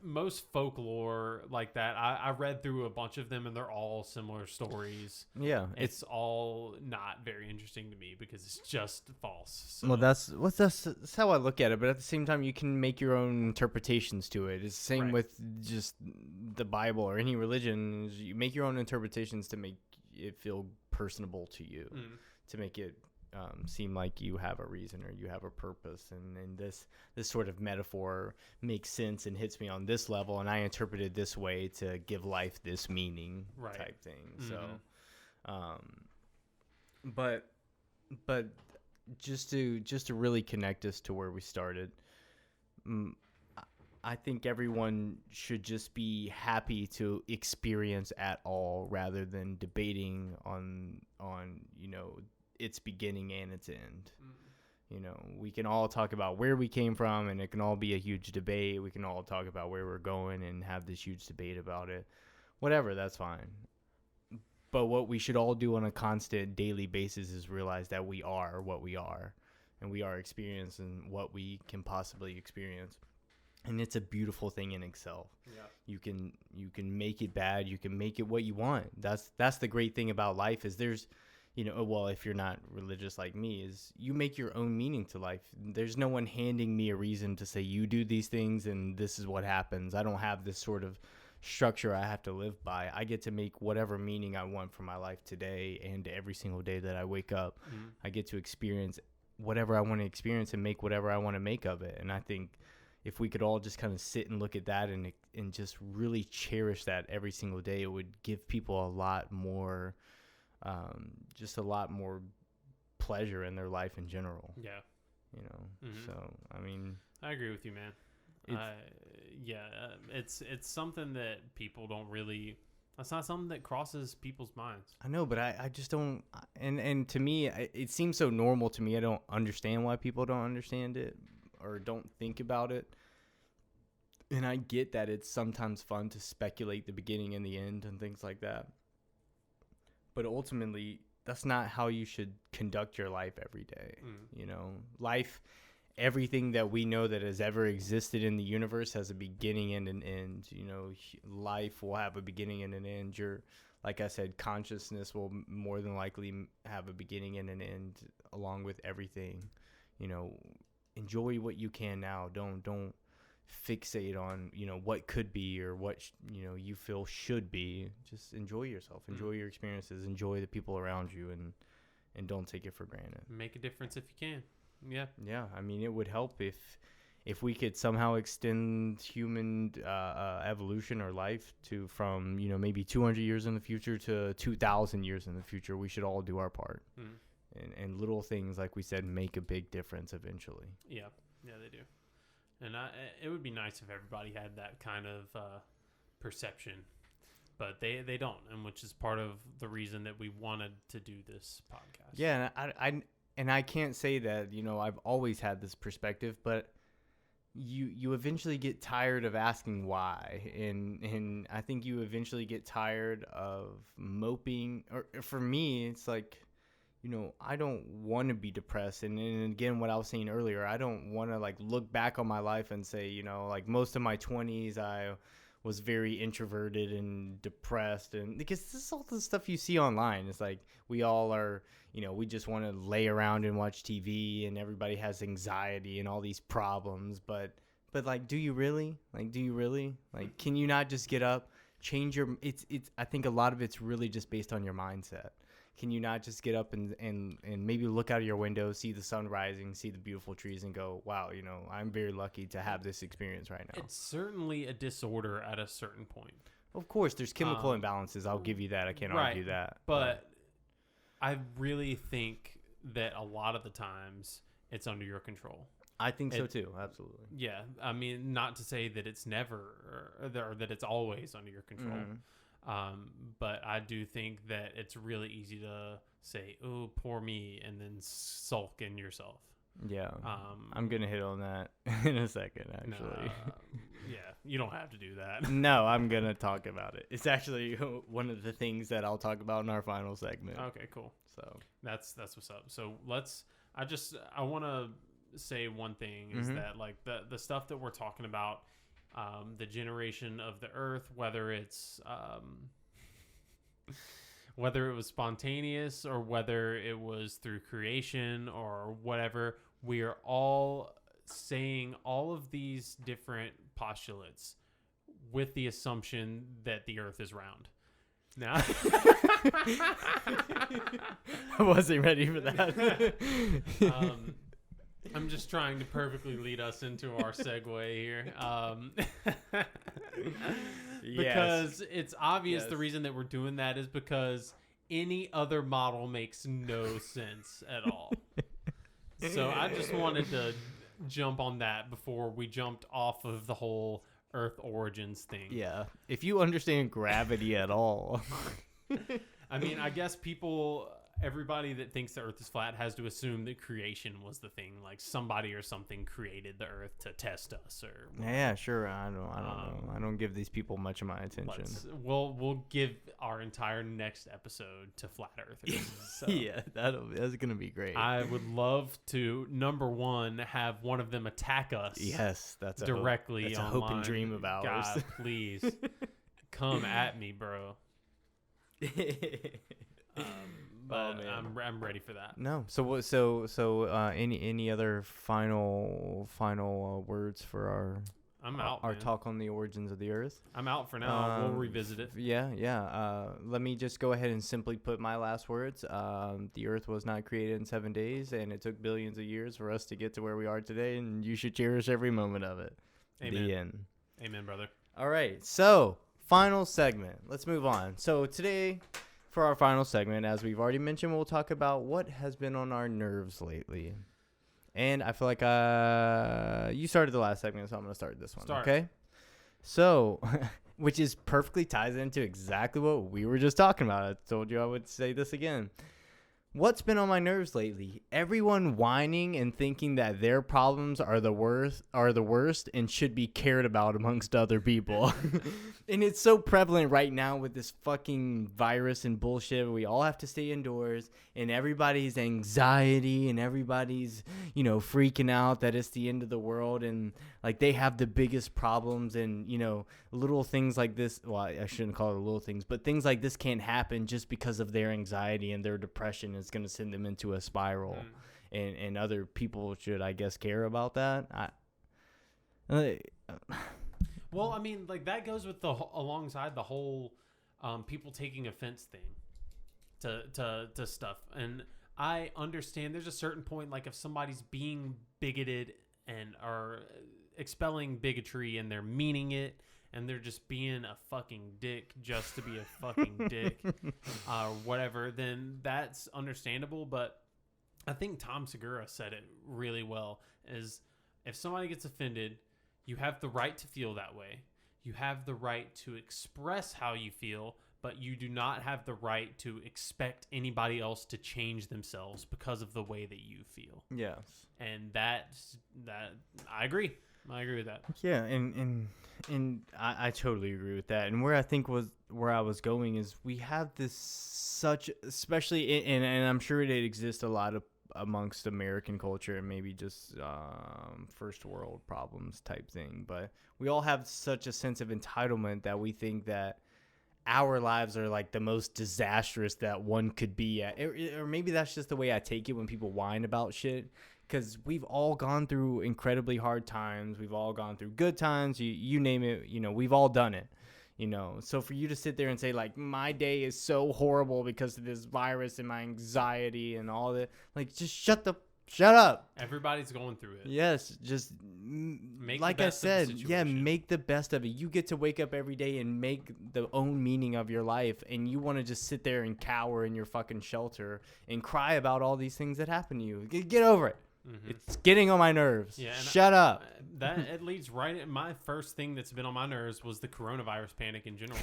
S1: folklore like that, I read through a bunch of them, and they're all similar stories.
S2: Yeah,
S1: It's all not very interesting to me because it's just false. So.
S2: well, that's how I look at it. But at the same time, you can make your own interpretations to it. It's the same
S1: Right.
S2: with just the Bible or any religion. You make your own interpretations to make it feel personable to you, to make it seem like you have a reason or you have a purpose, and this sort of metaphor makes sense and hits me on this level, and I interpret it this way to give life this meaning,
S1: right.
S2: type thing. So but just to really connect us to where we started, I think everyone should just be happy to experience at all, rather than debating on its beginning and its end. We can all talk about where we came from, and it can all be a huge debate. We can all talk about where we're going and have this huge debate about it. Whatever, that's fine. But what we should all do on a constant daily basis is realize that we are what we are, and we are experiencing what we can possibly experience. And it's a beautiful thing in itself.
S1: Yeah.
S2: You can make it bad, you can make it what you want. That's the great thing about life, is there's well, if you're not religious like me, is you make your own meaning to life. There's no one handing me a reason to say, you do these things and this is what happens. I don't have this sort of structure I have to live by. I get to make whatever meaning I want for my life today, and every single day that I wake up. I get to experience whatever I want to experience and make whatever I want to make of it. And I think if we could all just kind of sit and look at that and just really cherish that every single day, it would give people a lot more pleasure in their life in general.
S1: Yeah.
S2: So, I mean,
S1: I agree with you, man. It's something that people don't really, that's not something that crosses people's minds.
S2: I know, but I just don't, and to me, it seems so normal to me. I don't understand why people don't understand it or don't think about it. And I get that it's sometimes fun to speculate the beginning and the end and things like that. But ultimately, that's not how you should conduct your life every day. You know, life, everything that we know that has ever existed in the universe has a beginning and an end. You know, life will have a beginning and an end. Like I said, consciousness will more than likely have a beginning and an end along with everything. You know, enjoy what you can now. Don't fixate on, you know, what could be or what, you know, you feel should be. Just enjoy yourself. Enjoy your experiences. Enjoy the people around you, and don't take it for granted.
S1: Make a difference if you can. Yeah.
S2: Yeah. I mean, it would help if we could somehow extend human evolution or life from, you know, maybe 200 years in the future to 2,000 years in the future. We should all do our part. And little things, like we said, make a big difference eventually.
S1: Yeah, they do. And it would be nice if everybody had that kind of perception, but they don't, and which is part of the reason that we wanted to do this podcast.
S2: Yeah, and I can't say that, you know, I've always had this perspective, but you eventually get tired of asking why, and I think you eventually get tired of moping. Or for me, it's like, you know, I don't want to be depressed. And again, what I was saying earlier, I don't want to like look back on my life and say, you know, like most of my 20s, I was very introverted and depressed. And because this is all the stuff you see online. It's like we all are, you know, we just want to lay around and watch TV, and everybody has anxiety and all these problems. But like, do you really? Like, can you not just get up, change your, I think a lot of it's really just based on your mindset. Can you not just get up and maybe look out of your window, see the sun rising, see the beautiful trees, and go, wow, you know, I'm very lucky to have this experience right now.
S1: It's certainly a disorder at a certain point.
S2: Of course, there's chemical imbalances. I'll give you that. I can't argue that.
S1: But I really think that a lot of the times it's under your control.
S2: I think so too. Absolutely.
S1: Yeah. I mean, not to say that it's never or that it's always under your control. But I do think that it's really easy to say, oh, poor me, and then sulk in yourself.
S2: Yeah. I'm going to hit on that in a second, actually.
S1: Yeah, you don't have to do that.
S2: No, I'm going to talk about it. It's actually one of the things that I'll talk about in our final segment.
S1: Okay, cool.
S2: So
S1: that's what's up. So I want to say one thing is that like the stuff that we're talking about, the generation of the earth, whether it was spontaneous or whether it was through creation or whatever, we are all saying all of these different postulates with the assumption that the earth is round. Now,
S2: I wasn't ready for that.
S1: I'm just trying to perfectly lead us into our segue here. Because it's obvious the reason that we're doing that is because any other model makes no sense at all. So I just wanted to jump on that before we jumped off of the whole Earth origins thing.
S2: Yeah. If you understand gravity at all.
S1: I mean, I guess everybody that thinks the earth is flat has to assume that creation was the thing. Like somebody or something created the earth to test us or whatever.
S2: Yeah, sure. I don't know. I don't give these people much of my attention.
S1: We'll give our entire next episode to flat earthers. So
S2: yeah, that's going to be great.
S1: I would love to, number one, have one of them attack us.
S2: Yes, that's
S1: directly.
S2: That's a hope and dream of ours.
S1: God, please come at me, bro. But I'm ready for that.
S2: No. So any other final words for our talk on the origins of the earth?
S1: I'm out for now. We'll revisit it.
S2: Yeah. Let me just go ahead and simply put my last words. The earth was not created in 7 days, and it took billions of years for us to get to where we are today, and you should cherish every moment of it.
S1: Amen.
S2: The end.
S1: Amen, brother.
S2: All right. So final segment. Let's move on. So today, for our final segment, as we've already mentioned, we'll talk about what has been on our nerves lately. And I feel like you started the last segment, so I'm going to start this one. Okay? So, which is perfectly ties into exactly what we were just talking about. I told you I would say this again. What's been on my nerves lately? Everyone whining and thinking that their problems are the worst and should be cared about amongst other people. And it's so prevalent right now with this fucking virus and bullshit. We all have to stay indoors, and everybody's anxiety and everybody's, freaking out that it's the end of the world, and like they have the biggest problems, and little things like this. Well, I shouldn't call it little things, but things like this can't happen just because of their anxiety and their depression. Is going to send them into a spiral, and other people should, I guess, care about that.
S1: Well, I mean, like that goes with alongside the whole people taking offense thing to stuff, and I understand there's a certain point, like if somebody's being bigoted and are expelling bigotry and they're meaning it, and they're just being a fucking dick just to be a fucking dick or whatever, then that's understandable. But I think Tom Segura said it really well, is if somebody gets offended, you have the right to feel that way. You have the right to express how you feel, but you do not have the right to expect anybody else to change themselves because of the way that you feel.
S2: Yes.
S1: And that I agree. I agree with that.
S2: Yeah, and I totally agree with that. And where I was going is we have this such, especially and I'm sure it exists a lot of amongst American culture and maybe just first world problems type thing. But we all have such a sense of entitlement that we think that our lives are like the most disastrous that one could be at. Or maybe that's just the way I take it when people whine about shit. Because we've all gone through incredibly hard times. We've all gone through good times. You name it. We've all done it. So for you to sit there and say, like, my day is so horrible because of this virus and my anxiety and all that, like, just shut up.
S1: Everybody's going through it.
S2: Yes, just
S1: make
S2: like
S1: the
S2: I
S1: best
S2: said,
S1: of the situation.
S2: make the best of it. You get to wake up every day and make the own meaning of your life, and you want to just sit there and cower in your fucking shelter and cry about all these things that happen to you. Get over it. Mm-hmm. It's getting on my nerves. Yeah, shut up.
S1: It leads right at my first thing that's been on my nerves was the coronavirus panic in general.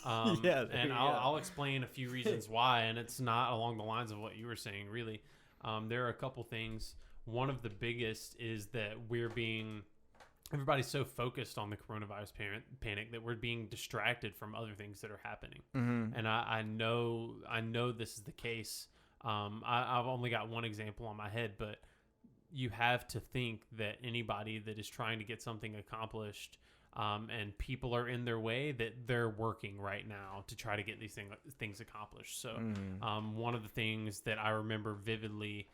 S1: And I'll explain a few reasons why, and it's not along the lines of what you were saying, really. There are a couple things. One of the biggest is that everybody's so focused on the coronavirus panic that we're being distracted from other things that are happening. Mm-hmm. And I know this is the case. I've only got one example on my head, but you have to think that anybody that is trying to get something accomplished and people are in their way, that they're working right now to try to get these things accomplished. So one of the things that I remember vividly,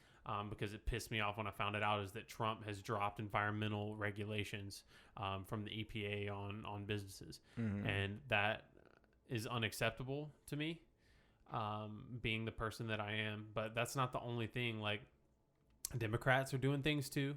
S1: because it pissed me off when I found it out, is that Trump has dropped environmental regulations from the EPA on businesses. Mm-hmm. And that is unacceptable to me, being the person that I am. But that's not the only thing. Like, Democrats are doing things too.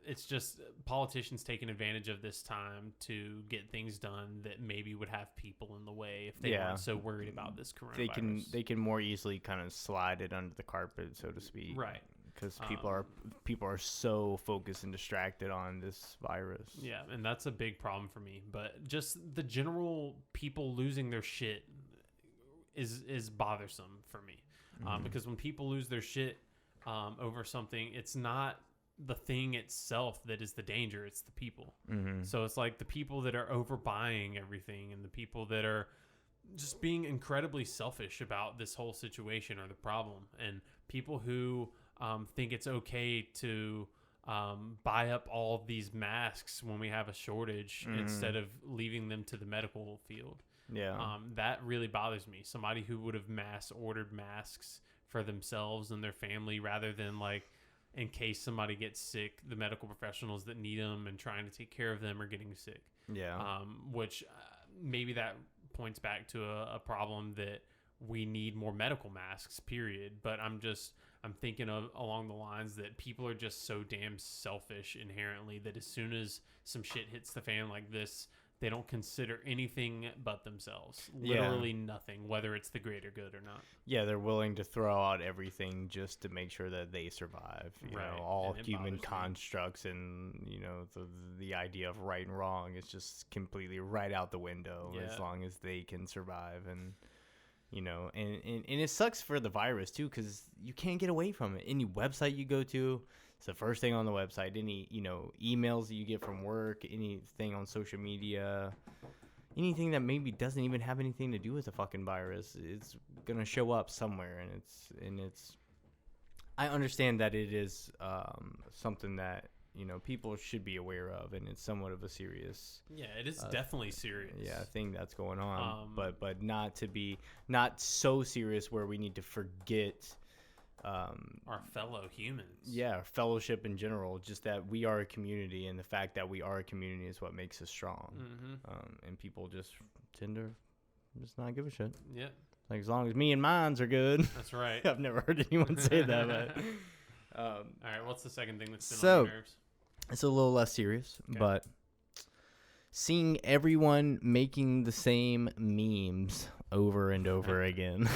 S1: It's just politicians taking advantage of this time to get things done that maybe would have people in the way if they weren't so worried about this coronavirus.
S2: They can more easily kind of slide it under the carpet, so to speak.
S1: Right.
S2: Because people are so focused and distracted on this virus.
S1: Yeah, and that's a big problem for me. But just the general people losing their shit is bothersome for me. Because when people lose their shit over something, it's not the thing itself that is the danger, it's the people. Mm-hmm. So it's like the people that are overbuying everything and the people that are just being incredibly selfish about this whole situation are the problem. And people who think it's okay to buy up all these masks when we have a shortage instead of leaving them to the medical field. Yeah. That really bothers me. Somebody who would have mass ordered masks for themselves and their family rather than, like, in case somebody gets sick, the medical professionals that need them and trying to take care of them are getting sick. Yeah. Which maybe that points back to a problem that we need more medical masks, period. But I'm thinking of along the lines that people are just so damn selfish inherently that as soon as some shit hits the fan like this, they don't consider anything but themselves. Literally nothing, whether it's the greater good or not. Yeah, they're willing to throw out everything just to make sure that they survive. You know, all human constructs and, the idea of right and wrong is just completely right out the window as long as they can survive. And
S2: and it sucks for the virus too, because you can't get away from it. Any website you go to, it's the first thing on the website. Any emails that you get from work, anything on social media, anything that maybe doesn't even have anything to do with the fucking virus, it's gonna show up somewhere. And it's I understand that it is something that people should be aware of, and it's somewhat of a serious.
S1: Yeah, it is definitely serious.
S2: Yeah, thing that's going on, but not so serious where we need to forget
S1: our fellow humans.
S2: Yeah, our fellowship in general. Just that we are a community, and the fact that we are a community is what makes us strong. Mm-hmm. And people just tend to just not give a shit.
S1: Yeah.
S2: Like, as long as me and mines are good.
S1: That's right.
S2: I've never heard anyone say that, but.
S1: All right, what's the second thing that's been on your nerves?
S2: It's a little less serious, but seeing everyone making the same memes over and over again.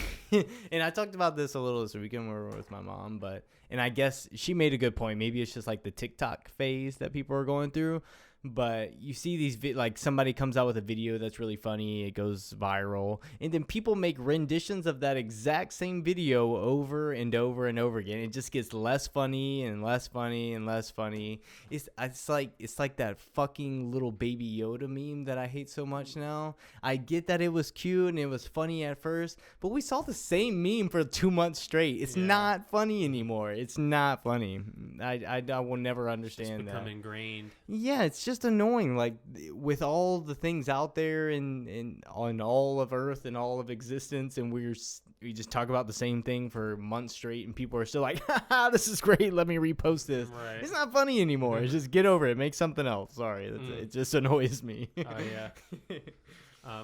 S2: And I talked about this a little this weekend when we were with my mom, and I guess she made a good point. Maybe it's just like the TikTok phase that people are going through. But you see these, like, somebody comes out with a video that's really funny, it goes viral, and then people make renditions of that exact same video over and over and over again. It just gets less funny and less funny and less funny. It's like that fucking little baby Yoda meme that I hate so much now. I get that it was cute and it was funny at first, but we saw the same meme for 2 months straight. It's not funny anymore. It's not funny. I will never understand that.
S1: It's become ingrained.
S2: Yeah, it's just annoying. Like, with all the things out there and on all of Earth and all of existence, and we just talk about the same thing for months straight, and people are still like, haha, this is great, let me repost this. Right. It's not funny anymore. It's just get over it, make something else. Sorry, it just annoys me.
S1: Oh yeah.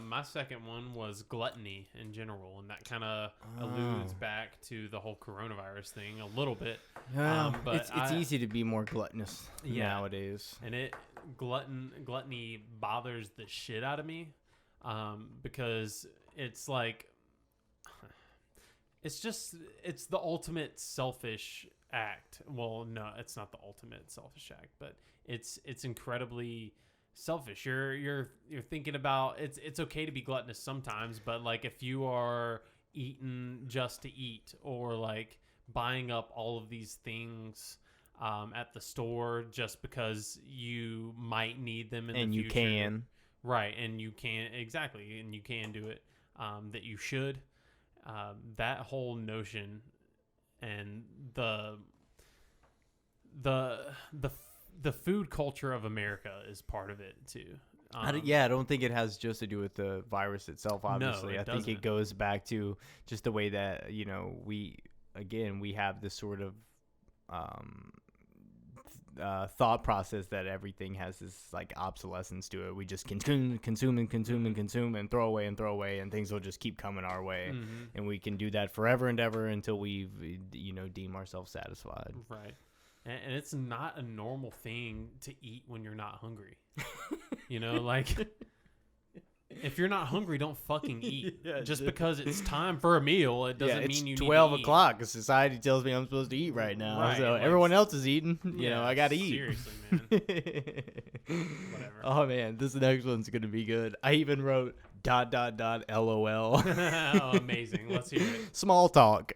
S1: My second one was gluttony in general, and that kind of alludes back to the whole coronavirus thing a little bit.
S2: But it's easy to be more gluttonous nowadays.
S1: And gluttony bothers the shit out of me, because it's like, it's the ultimate selfish act. Well, no, it's not the ultimate selfish act, but it's incredibly selfish. You're thinking about it's okay to be gluttonous sometimes, but like if you are eating just to eat, or like buying up all of these things at the store just because you might need them in the future.
S2: And you can.
S1: Right, and you can, exactly, and you can do it, that you should. That whole notion, and the food culture of America is part of it too.
S2: I don't think it has just to do with the virus itself, obviously.
S1: No,
S2: I think it goes back to just the way that, we have this sort of thought process that everything has this like obsolescence to it. We just consume and throw away, and things will just keep coming our way. Mm-hmm. And we can do that forever and ever until we deem ourselves satisfied.
S1: Right. And it's not a normal thing to eat when you're not hungry. Like, if you're not hungry, don't fucking eat. Just because it's time for a meal, it doesn't mean you need to eat.
S2: 12 o'clock. Society tells me I'm supposed to eat right now. Right, so everyone else is eating. I got to eat.
S1: Seriously, man. Whatever.
S2: Oh, man. This next one's going to be good. I even wrote ... LOL.
S1: Oh, amazing. Let's hear it.
S2: Small talk.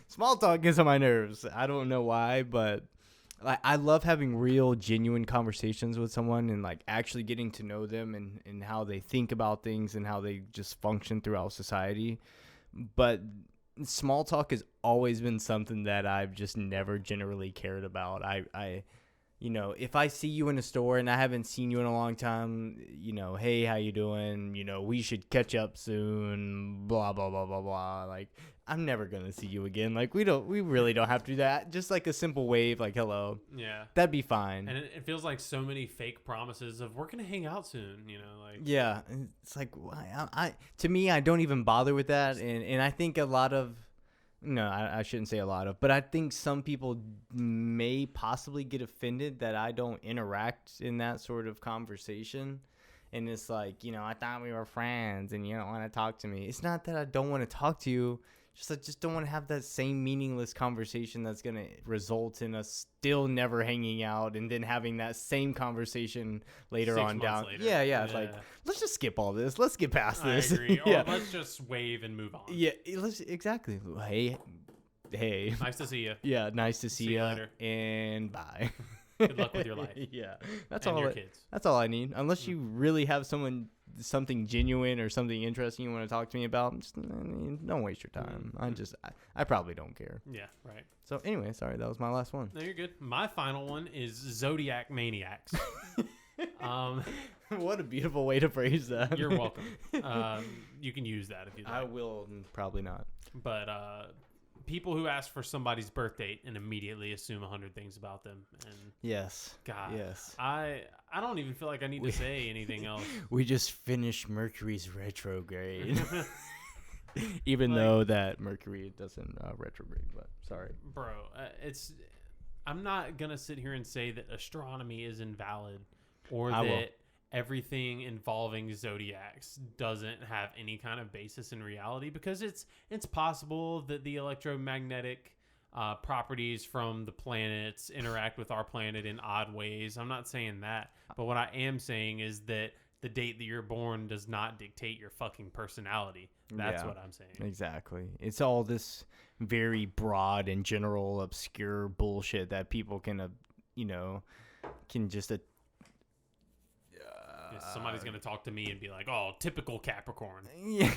S2: Small talk gets on my nerves. I don't know why, but I love having real, genuine conversations with someone, and like actually getting to know them and how they think about things and how they just function throughout society. But small talk has always been something that I've just never generally cared about. If I see you in a store and I haven't seen you in a long time, hey, how you doing? We should catch up soon, blah, blah, blah, blah, blah. Like, I'm never going to see you again. Like, we really don't have to do that. Just like a simple wave, like, hello.
S1: Yeah.
S2: That'd be fine.
S1: And it feels like so many fake promises of, we're going to hang out soon, like.
S2: Yeah. It's like, to me, I don't even bother with that. And I think a lot of, no, I shouldn't say a lot of, but I think some people may possibly get offended that I don't interact in that sort of conversation. And it's like, I thought we were friends and you don't want to talk to me. It's not that I don't want to talk to you. Just don't want to have that same meaningless conversation that's going to result in us still never hanging out and then having that same conversation later
S1: 6
S2: on
S1: months
S2: down.
S1: later.
S2: Yeah. It's like, let's just skip all this. Let's get past this.
S1: I agree.
S2: Yeah.
S1: Or let's just wave and move on.
S2: Yeah, exactly. Hey.
S1: Nice to see you.
S2: Yeah, nice to see
S1: you
S2: you.
S1: later.
S2: And bye.
S1: Good luck with your life.
S2: Yeah, that's
S1: and
S2: all.
S1: Your kids.
S2: That's all I need. Unless you really have something genuine or something interesting you want to talk to me about, just, don't waste your time. I probably don't care.
S1: Yeah, right.
S2: So anyway, sorry, that was my last one.
S1: No, you're good. My final one is Zodiac Maniacs.
S2: What a beautiful way to phrase that.
S1: You're welcome. You can use that if you like.
S2: I will, probably not.
S1: But people who ask for somebody's birth date and immediately assume 100 things about them. And
S2: yes.
S1: God.
S2: Yes.
S1: I don't even feel like I need to say anything else.
S2: We just finished Mercury's retrograde. Even though that Mercury doesn't retrograde, but sorry.
S1: Bro, I'm not going to sit here and say that astronomy is invalid or that everything involving zodiacs doesn't have any kind of basis in reality, because it's possible that the electromagnetic properties from the planets interact with our planet in odd ways. I'm not saying that, but what I am saying is that the date that you're born does not dictate your fucking personality. That's what I'm saying.
S2: Exactly. It's all this very broad and general obscure bullshit that people can just
S1: somebody's going to talk to me and be like, oh, typical Capricorn.
S2: Yeah.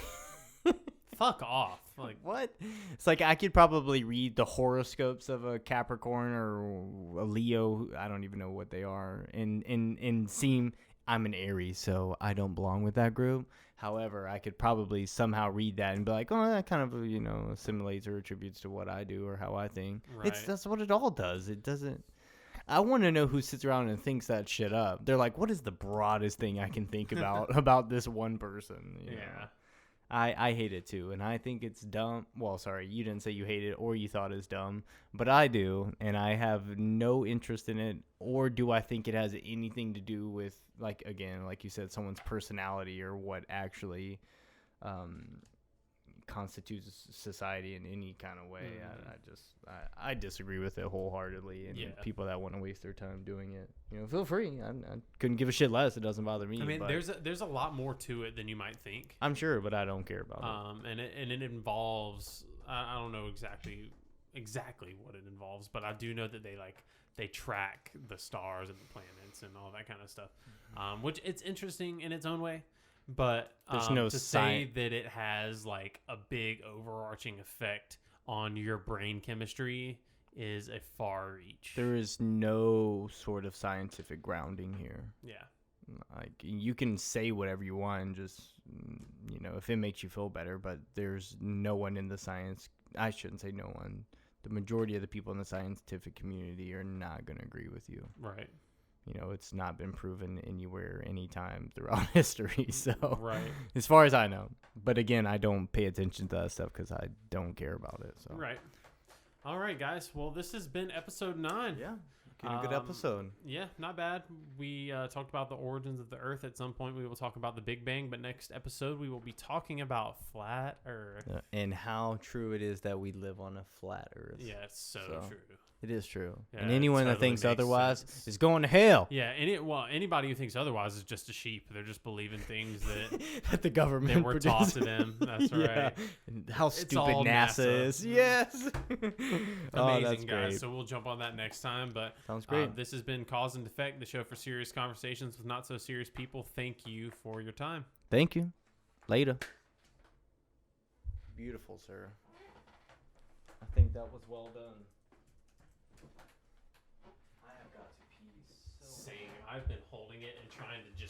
S1: Fuck off. Like,
S2: what? It's like I could probably read the horoscopes of a Capricorn or a Leo. I don't even know what they are. And seem I'm an Aries, so I don't belong with that group. However, I could probably somehow read that and be like, oh, that kind of, assimilates or attributes to what I do or how I think.
S1: Right.
S2: That's what it all does. It doesn't. I want to know who sits around and thinks that shit up. They're like, what is the broadest thing I can think about this one person? You know? I hate it too, and I think it's dumb. Well, sorry, you didn't say you hate it or you thought it's dumb, but I do, and I have no interest in it, or do I think it has anything to do with, like you said, someone's personality or what actually constitutes society in any kind of way. I disagree with it wholeheartedly, and people that want to waste their time doing it, feel free. I couldn't give a shit less. It doesn't bother me.
S1: I mean, there's a lot more to it than you might think.
S2: I'm sure, but I don't care about
S1: it. And it involves, I don't know exactly what it involves, but I do know that they track the stars and the planets and all that kind of stuff, which it's interesting in its own way. But
S2: there's no
S1: to say that it has like a big overarching effect on your brain chemistry is a far reach.
S2: There is no sort of scientific grounding here.
S1: Yeah.
S2: Like, you can say whatever you want, just, if it makes you feel better, but there's no one in the science. I shouldn't say no one. The majority of the people in the scientific community are not going to agree with you.
S1: Right.
S2: It's not been proven anywhere, anytime throughout history. So,
S1: right.
S2: As far as I know. But again, I don't pay attention to that stuff because I don't care about it. So.
S1: Right. All right, guys. Well, this has been episode 9.
S2: Yeah. A good episode.
S1: Yeah, not bad. We talked about the origins of the Earth. At some point, we will talk about the Big Bang. But next episode, we will be talking about flat Earth.
S2: And how true it is that we live on a flat Earth.
S1: Yeah, it's so true.
S2: It is true.
S1: Yeah,
S2: and anyone
S1: totally
S2: that thinks otherwise
S1: sense.
S2: is going to hell.
S1: Yeah, anybody who thinks otherwise is just a sheep. They're just believing things
S2: that the government
S1: that were taught to them. That's right.
S2: And how stupid NASA is. Yes.
S1: Amazing, guys. Great. So we'll jump on that next time. But
S2: sounds great.
S1: This has been Cause and Defect, the show for serious conversations with not so serious people. Thank you for your time.
S2: Thank you. Later. Beautiful, sir. I think that was well done.
S1: Same. I've been holding it and trying to just